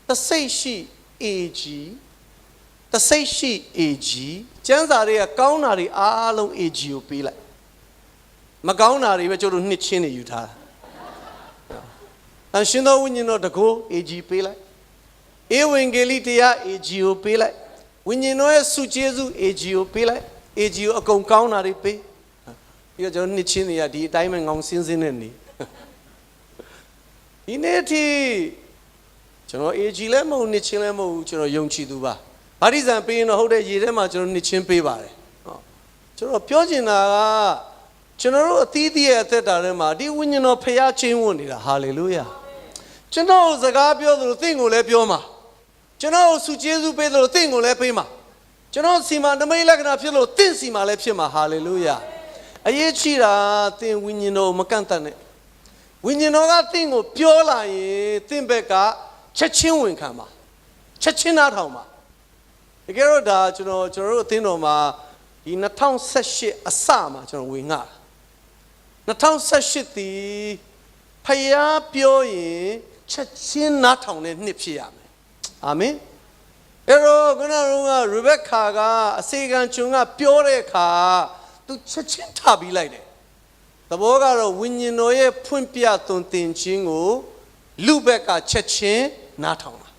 သစိတ်ရှိ AG သစိတ်ရှိ AG ကျမ်းစာတွေကကောင်းတာတွေအားလုံး AG ကိုပေးလိုက်မကောင်းတာတွေပဲကျတို့နှစ်ချင်းတွေယူထားတာအရှင်သောဝိညာဉ်တော်တကိုး AG ပေးလိုက်ဧဝံဂေလိတရား AG ကိုပေးလိုက်ဝိညာဉ်တော်ရဲ့ဆုကျေးဇူး AG ကိုပေးလိုက် AG ကိုအကုန်ကောင်းတာတွေပေးပြီးတော့ကျတို့နှစ်ချင်းတွေကဒီအတိုင်းပဲငောင်စင်းစင်းနဲ့နေဒီနေ့ထိကျွန်တော် AG လည်းမဟုတ်နှစ်ချင်းလည်းမဟုတ်ကျွန်တော်ယုံကြည်သူပါဗာတိဇံပေးရင်တော့ဟုတ်တဲ့ရေထဲမှာကျွန်တော်နှစ်ချင်းပေးပါတယ်ကျွန်တော်ပြောချင်တာကကျွန်တော်တို့အသီးသီးရဲ့အသက်တာထဲမှာဒီဝိညာဉ်တော်ဖခင်ချင်းဝင်နေတာဟာလေလုယာကျွန်တော်စကားပြောသလိုသင်ကိုလည်းပြောမှာကျွန်တော်ဆုကျေးဇူးပေးသလိုသင်ကိုလည်းပေးမှာကျွန်တော်စီမံနမိတ်လက္ခဏာဖြစ်လို့သင်စီမံလည်းဖြစ်မှာဟာလေလုယာအရေးကြီးတာသင်ဝိညာဉ်တော်မကန့်တတ်နဲ့ဝိညာဉ်တော်ကသင်ကိုပြောလာရင်သင်ဘက်ကချက်ချင်းဝင်ခံပါချက်ချင်းနားထောင်ပါတကယ်တော့ဒါကျွန်တော်တို့အသင်းတော်မှာဒီ2018အစမှာကျွန်တော်ဝင်ငှ2018ဒီဖယားပြောရင်ချက်ချင်းနားထောင်တဲ့နှစ်ဖြစ်ရမယ်အာမင်အဲ့တော့ခုနကရီဘက်ခါကအစေခံကျွန်ကပြောတဲ့အခါသူချက်ချင်းထပြီးလိုက်တယ်သဘောကတော့ဝိညာဉ်တော်ရဲ့ဖွင့်ပြသွန်သင်ခြင်းကိုလူဘက်ကချက်ချင်းနားထောင်တာ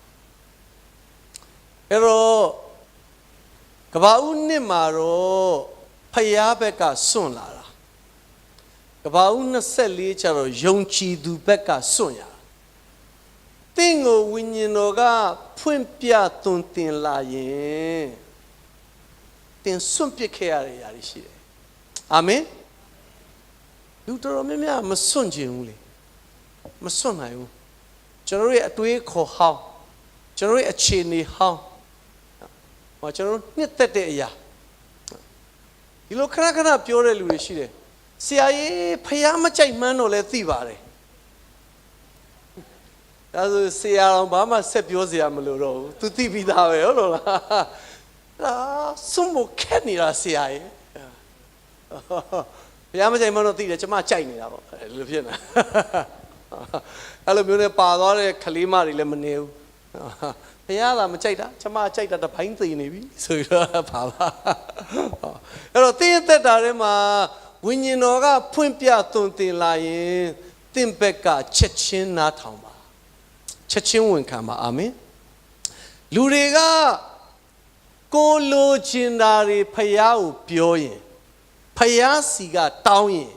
အဲ့တော့ကဘာဦးနှစ်မှာတော့ဖယားဘက်ကစွန့်လာတာကဘာဦး24ကျတော့ယုံကြည်သူဘက်ကစွန့်ရသင်ကိုဝိညာဉ်တော်ကဖွင့်ပြသွန်သင်လာရင်သင်စွန့်ပစ်ခဲ့ရတဲ့ຢာတွေရှိတယ်အာမင်လူတော်များများမစွန့်ခြင်းဘူးလေမစွန့်နိုင်ဘူးကျွန်တော်ရဲ့အတွေးခေါ်ဟောင်းကျွန်တော်ရဲ့အခြေအနေဟောင်းကျွန်တော်နှစ်သက်တဲ့အရာဒီလိုခဏခဏပြောတဲ့လူတွေရှိတယ်ဆရာကြီးဖယားမကြိုက်မှန်းတော့လဲသိပါတယ်ဒါဆိုဆရာတော်ဘာမှဆက်ပြောစရာမလိုတော့ဘူးသူသိပြီးသားပဲဟုတ်လားစွန့်ဖို့ခက်နေတာဆရာကြီးဖယားမကြိုက်မှန်းတော့သိတယ်ကျမကြိုက်နေတာပေါ့အဲ့လိုဖြစ်နေတာအဲ့လိုမျိုးနဲ့ပါသွားတဲ့ခလေးမတွေလည်းမနေဘူးဖယားသာမကြိုက်တာကျမကြိုက်တာတပိုင်းသိနေပြီဆိုတော့ပါပါအဲ့တော့တင်းသက်တာထဲမှာဝိညာဉ်တော်ကဖွင့်ပြသွန်သင်လာရင်သင်ဘက်ကချက်ချင်းနားထောင်ပါချက်ချင်းဝန်ခံပါအာမင်လူတွေကကိုလိုချင်တာတွေဖယားကိုပြောရင်ဖယားစီကတောင်းရင်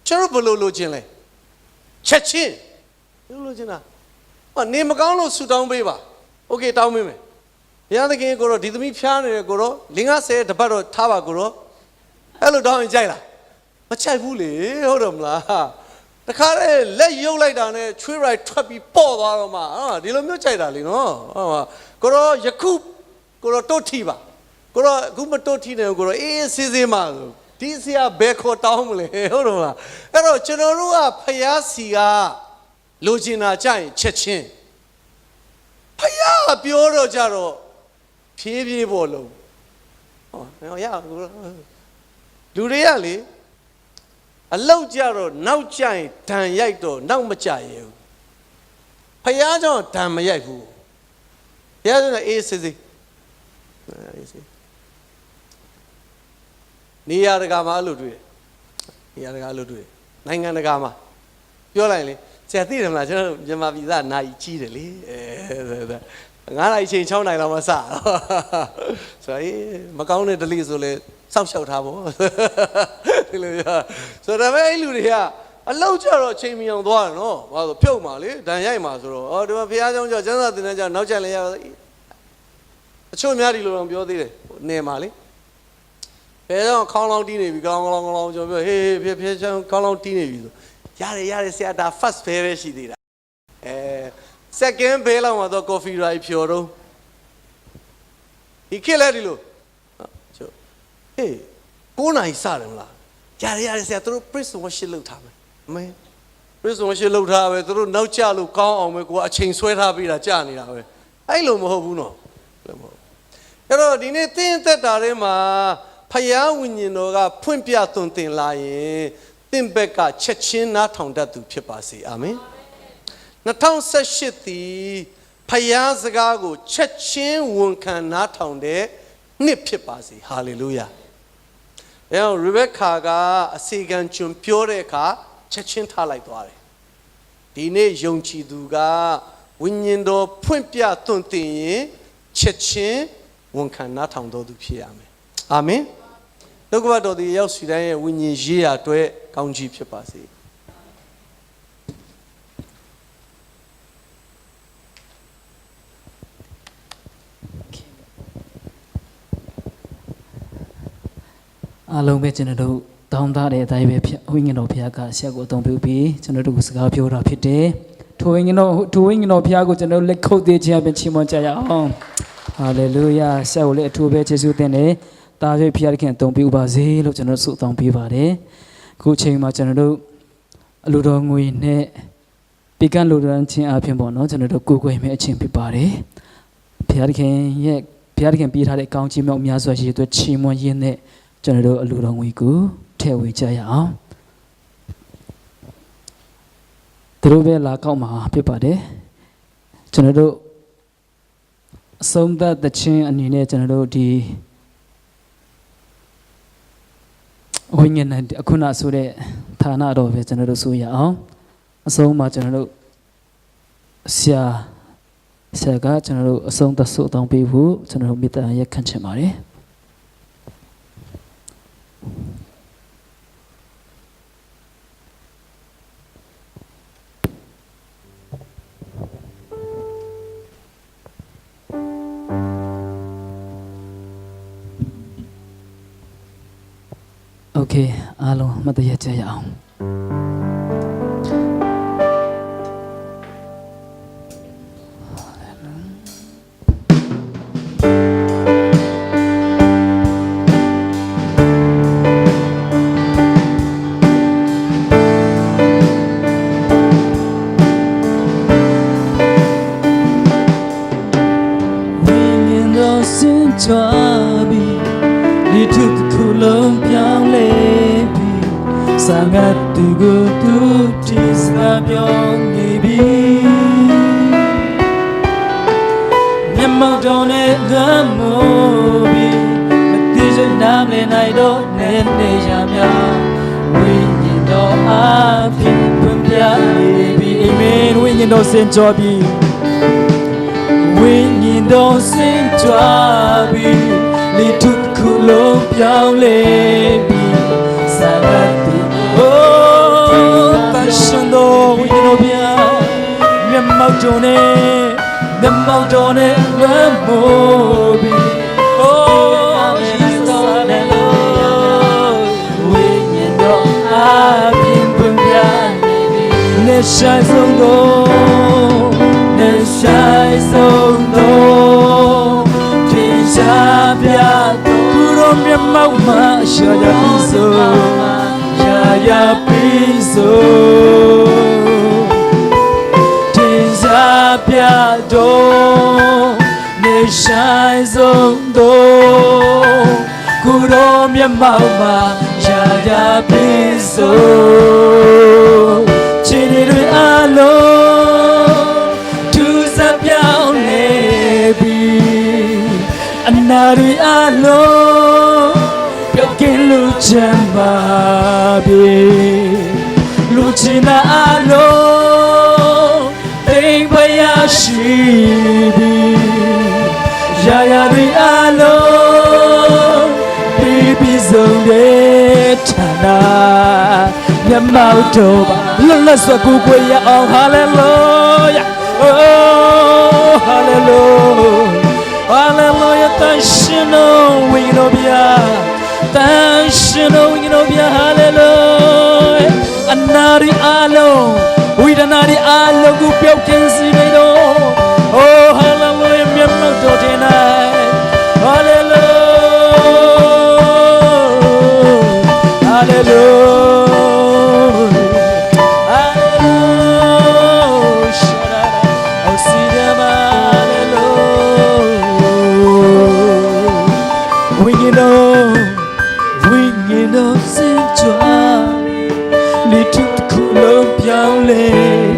ကျွန်တော်ဘယ်လိုလိုချင်လဲချက်ချင်းလိုချင်တာနေမကောင်းလို့ဆူတောင်းပေးပါโอเคတောင်းပေးမယ်ဘုရားသခင်ကိုတော့ဒီသမီးဖျားနေတယ်ကိုတော့50တပတ်တော့ထားပါကိုတော့အဲ့လိုတောင်းရင်ကြိုက်လားမကြိုက်ဘူးလေဟုတ်တယ်မလားတခါတည်းလက်ယုတ်လိုက်တာနဲ့ချွေးရိုက်ထွက်ပြီးပေါ့သွားတော့မှဒီလိုမျိုးကြိုက်တာလေနော်ကိုတော့ယခုကိုတော့တုတ်ထီပါကိုတော့အခုမတုတ်ထီနေကိုတော့အေးစေးစေးမှဒီဆရာဘယ်ခေါ်တောင်းမလဲဟုတ်တယ်မလားအဲ့တော့ကျွန်တော်တို့ကဖယားစီကလိုချင်တာကြရင်ချက်ချင်းဖယားပြောတော့ကြတော့ဖြည်းဖြည်းပေါ်လုံးရလူတွေကလေအလောက်ကြတော့နောက်ကြရင်ဒဏ်ရိုက်တော့နောက်မကြရဘူးဖယားကြောင့်ဒဏ်မရိုက်ဘူးဘုရားကအေးစေးစေးနေရာတကာမှာအဲ့လိုတွေ့တယ်နေရာတကာအဲ့လိုတွေ့တယ် နိုင်ငံတကာမှာပြောလိုက်လေဆရာသိတယ်မလားကျွန်တော်မြန်မာပြည်သားနိုင်ကြီးတယ်လေ9 နိုင်ချိန်6 နိုင်လောက်မှစတော့ဆိုတော့မကောင်းတဲ့ဒလိဆိုလေစောက်ရှောက်ထားဖို့ဒီလိုဆိုတော့အဲ့လူတွေကအလောက်ကြတော့ချိန်မြောင်သွားတယ်နော်ဘာလို့ဖြုတ်မှာလေဒဏ်ရိုက်မှာဆိုတော့ဒီမှာဘုရားကျောင်းကျောင်းကျမ်းစာသင်တန်းကျောင်းနောက်ကျလည်းရအချို့များဒီလိုတော့ပြောသေးတယ်နေမှာလေဘယ်တော့ခေါင်းလောင်းတီးနေပြီခေါင်းလောင်းကျွန်တော်ပြောဟေးဖျက်ချမ်းခေါင်းလောင်းတီးနေပြီဆိုရတယ်ဆရာဒါ first ပဲရှိသေးတာsecond ဘဲလောက်မှာတော့ coffee ရိုက်ဖြော်တော့ဒီခေတ်လဲဒီလိုကျဟေး9 နိုင်စတယ်မလားရတယ်ဆရာတို့ praise worship လုပ်ထားမယ်အမေ praise worship လုပ်ထားပဲတို့နောက်ကျလို့ကောင်းအောင်ပဲကိုကအချိန်ဆွဲထားပြီးတာကြာနေတာပဲအဲ့လိုမဟုတ်ဘူးနော်အဲ့တော့ဒီနေ့သင်သက်တာထဲမှာဖယားဝိညာဉ်တော်ကဖွင့်ပြသွန်သင်လာရင်သင်ဘက်ကချက်ချင်းနားထောင်တတ်သူဖြစ်ပါစေအာမင်2018သည်ဖယားစကားကိုချက်ချင်းဝန်ခံနားထောင်တဲ့နှစ်ဖြစ်ပါစေဟာလေလုယာအဲတော့ရီဘက်ကာကအစီကံကျွန်းပြောတဲ့အခါချက်ချင်းထားလိုက်သွားတယ်ဒီနေ့ယုံကြည်သူကဝိညာဉ်တော်ဖွင့်ပြသွန်သင်ရင်ချက်ချင်းဝန်ခံနားထောင်တော်သူဖြစ်ရမယ်အာမင်နှုတ်ကပတ်တော်ဒီရောက်စီတိုင်းရဲ့ဝိညာဉ်ရေးရာအတွက်ကောင်းကြီးဖြစ်ပါစေအားလုံးပဲကျွန်တော်တို့တောင်းတတဲ့အတိုင်းပဲဝိညာဉ်တော်ဘုရားကဆရာကိုအသုံးပြုပြီးကျွန်တော်တို့ကိုစကားပြောတာဖြစ်တယ်ထိုဝိညာဉ်တော်ဘုရားကိုကျွန်တော်လက်ခုပ်သေးခြင်းအပြင်ချီးမွမ်းကြရအောင်ဟာလေလုယာဆရာကိုလည်းအထူးပဲကျေးဇူးတင်တယ်တာရွေးဘုရားခင်အသုံးပြုပါစေလို့ကျွန်တော်ဆုတောင်းပေးပါတယ်အခုချိန်မှာကျွန်တော်တို့အလိုတော်ငွေနဲ့ပေကံလိုတော်ချင်းအပြင်ပေါ့နော်ကျွန်တော်တို့ကိုယ်ကိုယ်မဲ့အချင်းဖြစ်ပါတယ်ဘုရားခင်ပေးထားတဲ့အကောင်းချီးမြောက်များစွာရှိတဲ့အတွက်ချီးမွမ်းရင်းနဲ့ကျွန်တော်တို့အလိုတော်ငွေကိုထည့်ဝင်ကြရအောင်သူတို့ပဲလာကောက်မှာဖြစ်ပါတယ်ကျွန်တော်တို့အဆုံးသတ်တဲ့ချင်းအနေနဲ့ကျွန်တော်တို့ဒီဝိညာဉ်နဲ့အခုနဆိုတဲ့ဌာနတော်ပဲကျွန်တော်တို့ဆိုရအောင်အဆုံးမှာကျွန်တော်တို့ဆရာကကျွန်တော်တို့အဆုံးသတ်ဆုတောင်းပေးဖို့ကျွန်တော်တို့မေတ္တာရက်ခံချင်ပါတယ်โอเคအားလုံးမတရကြရအောင်သူကိုသူတိစကားပြောနေပြီမျက်မှောက်တော်နဲ့ကမ်းမိုးပြီးမသိစိတ်နားမလည်နိုင်တော့နဲ့နေရများဝိညာဉ်တော်အားဖြင့်ဖွင့်ပြနေပြီအာမင်ဝိညာဉ်တော်စင်ကြွပြီဝိညာဉ်တော်စင်ကြွပြီလေထုခုလုံးပြောင်းလဲပြီစာရတူရှင်တော်ဝိညာဉ်တော်ဗျာမျက်မှောက်တော်နဲ့လွမ်းမိုးပြီးအိုးယေရှုနဲ့ဝိညာဉ်တော်အားဖြင့်ပွင့်ပြနေပြီနေဆိုင်ဆုံးတော်ထင်ရှားပြတော်သူတော်မျက်မှောက်မှာရှာရပြီးဆိုရာပြီးဆိုတင်စားပြတော်နေဆိုင်ဆုံးတော်ကုတော်မျက်မှောက်မှာရာပြီးဆိုခြေတွေအလုံးသူစပြောင်းနေပြီအနာတွေအလုံးကဲလူချမ်းပါပြီ ချင်တာအလုံးသိမ့်ပရရှိပြီရာရာတွေအလုံးပြီးဆုံးတဲ့ဌာနမျက်မှောက်တော်ပါလွတ်လပ်စွာကိုယ်ကိုယ်ရအောင် hallelujah oh hallelujah hallelujah တန်ရှင်တော်ဝိညာဉ်တော်ဗျာတန်ရှင်တော်ဝိညာဉ်တော်ဗျာ hallelujah အနာရီအလုံးဝိဒနာရီအလုံးကိုပျောက်ကင်းစေနေတော် oh hallelujah မျက်မှောက်တော်တင်၌ hallelujah hallelujah hallelujah oh see them hallelujah we know sing joy little cool down lay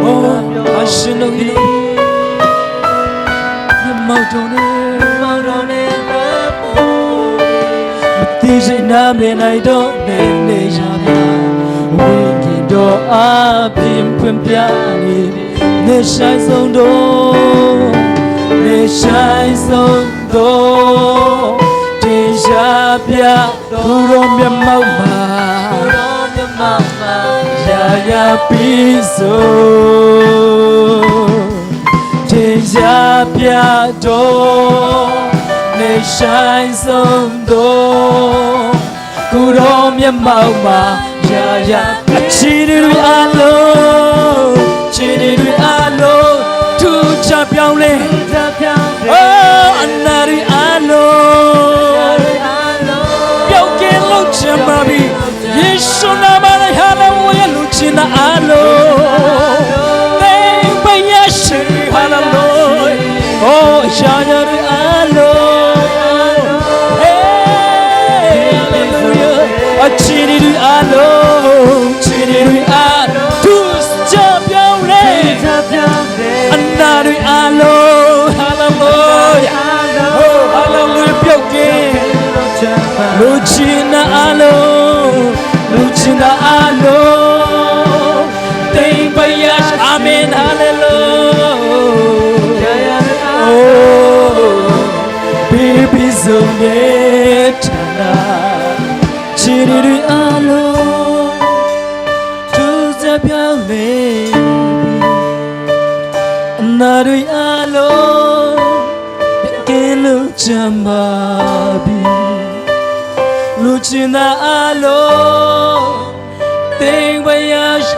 oh I should know you mountain this is not when I don't need we can do up in Pimpiani the shines on door the shines on door Tisha Kuromya Mama Yaya Piso Tisha Do Ne shines on do Kuromya Mama Yaya Chiri Alo Chiri Alo Tu Chapiaule Oh Anari Alo Mabi Yeshu namana hallelujah luchina alo Thank by Yeshu hallelujah Oh Shayari alo Hey hallelujah Achiri alo Chiri alo Tus Chapiaule Anari alo hallelujah Oh hallelujah Pyoke Luchina alo Thank by Yash Amen hallelujah Oh Baby Zonetana Chiri alo Tuesday Baby Nari alo Kelu Jamabi Luchina alo Think by Yash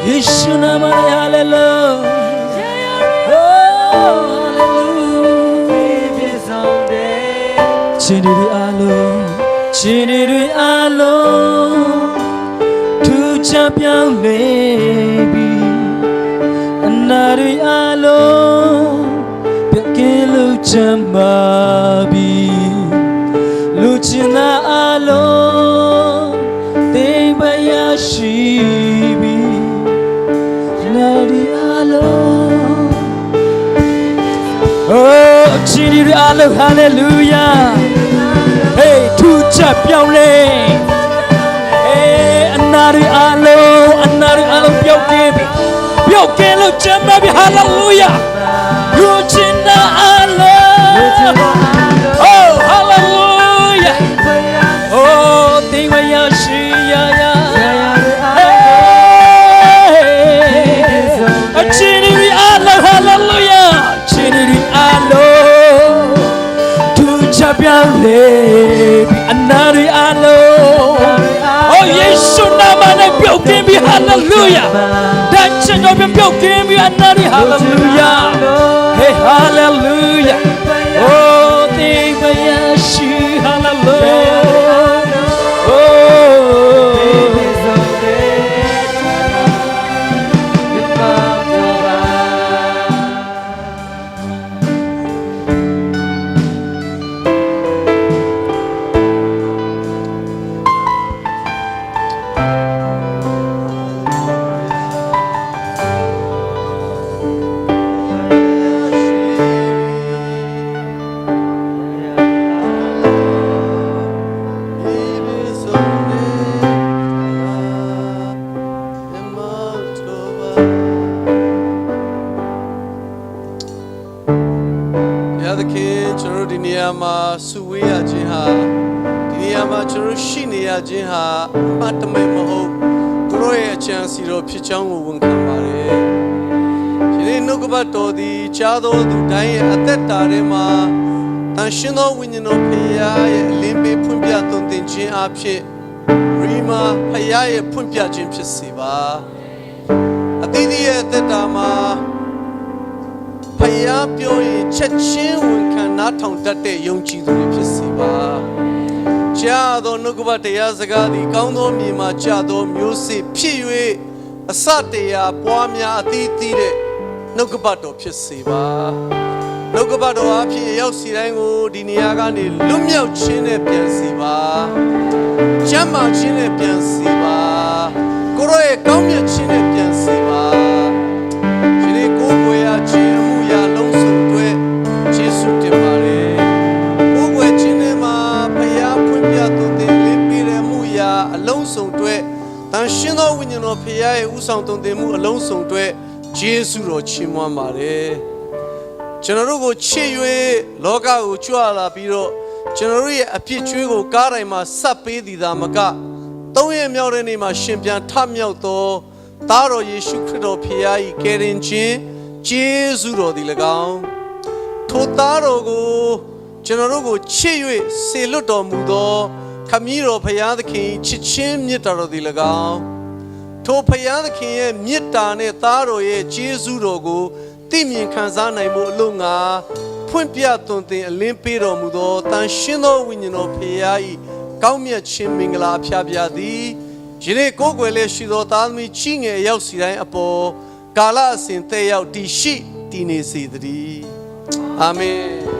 Yeshu namana hallelujah Oh hallelujah Chiniri alo Tu champion baby Anari alo Piakelu chamabi Luchina alo Debayashibi Nari alo Oh Chiri alo hallelujah Hey tu chapiaule Hey Anari alo Pyoke lu chamabi hallelujah Luchina alo Oh hallelujah Oh Devayashi ya ya Hey Chiri alo hallelujah Chiri alo Tu chapiaule Anari alo Oh Yeshu namana pyoke bi hallelujah That's no bi pyoke bi anari hallelujah Hey hallelujah Oh Devayashi hallelujah Oh ဒီနေရာမှာစုဝေးရခြင်းဟာဒီနေရာမှာကျွန်တော်ရှိနေရခြင်းဟာမတ်တမဲမဟုတ်ကိုရောရဲ့အချမ်းစီတော်ဖြစ်ချောင်းကိုဝန်ခံပါတယ်ဒီနေ့နှုတ်ကပတ်တော်သည်ကြားတော်သူတိုင်းရဲ့အသက်တာထဲမှာတန်ရှင်သောဝိညာဉ်တော်ဖခင်ရဲ့အလင်းပေးဖွင့်ပြသွန်သင်ခြင်းအဖြစ်ရီမာဖခင်ရဲ့ဖွင့်ပြခြင်းဖြစ်စေပါအသီးသီးရဲ့အသက်တာမှာဖခင်ပြောရင်ချက်ချင်းဝန်ခံနားထောင်တတ်တဲ့ယုံကြည်သူတွေဖြစ်စေပါကြားသောနှုတ်ကပတ်တရားစကားသည်ကောင်းသောမြေမှာကြားသောမျိုးစေ့ဖြစ်၍အစတရားပွားများအသီးသီးတဲ့နှုတ်ကပတ်တော်ဖြစ်စေပါနှုတ်ကပတ်တော်အဖြစ်ရောက်စီတိုင်းကိုဒီနေရာကနေလွတ်မြောက်ခြင်းနဲ့ပြန်စီပါကျမ်းမာခြင်းနဲ့ပြန်စီပါကိုရောရဲ့ကောင်းမြတ်ခြင်းနဲ့ပြန်စီပါဒီနေ့ကိုယ်ကိုယ်ရခြင်းအမှုရာလုံးစုံတွေယေရှုတင်ပါတယ်ကိုယ်ကိုယ်ခြင်းနဲ့မှာဖယားဖွင့်ပြသွန်သင်လင်းပေးတဲ့မှုရာအလုံးစုံတွေတန်ရှင်းသောဝိညာဉ်တော်ဖယားရဲ့ဥဆောင်သွန်သင်မှုအလုံးစုံတွေယေရှုတော်ချီးမွမ်းပါတယ်ကျွန်တော်တို့ကိုချစ်၍လောကကိုကြွလာပြီးတော့ကျွန်တော်တို့ရဲ့အပြစ်ကြွေးကိုကားတိုင်းမှာဆက်ပေးသည်သာမကသုံးရမြောက်တဲ့နေ့မှာရှင်ပြန်ထမြောက်သောသားတော်ယေရှုခရစ်တော်ဖခင်၏ကယ်တင်ခြင်းကျေးဇူးတော်သည်၎င်းထိုသားတော်ကိုကျွန်တော်တို့ကိုချစ်၍စေလွတ်တော်မူသောခမည်းတော်ဖခင်သခင်ချစ်ချင်းမြတ်တော်သည်၎င်းထိုဖခင်သခင်ရဲ့မြတ်တာနဲ့သားတော်ရဲ့ကျေးဇူးတော်ကိုသိမြင်ခံစားနိုင်မှုအလို့ငါဖွင့်ပြသွန်သင်အလင်းပေးတော်မူသောတန်ရှင်းသောဝိညာဉ်တော်ဖခင်၏ကောင်းမြတ်ခြင်းမင်္ဂလာအဖျားဖျားသည်ယနေ့ကိုယ်ွယ်လေးရှိသောသားသမီးကြီးငယ်ရောက်စီတိုင်းအပေါ်ကာလအစဉ်သက်ရောက်တည်ရှိတည်နေစေတည်းအာမင်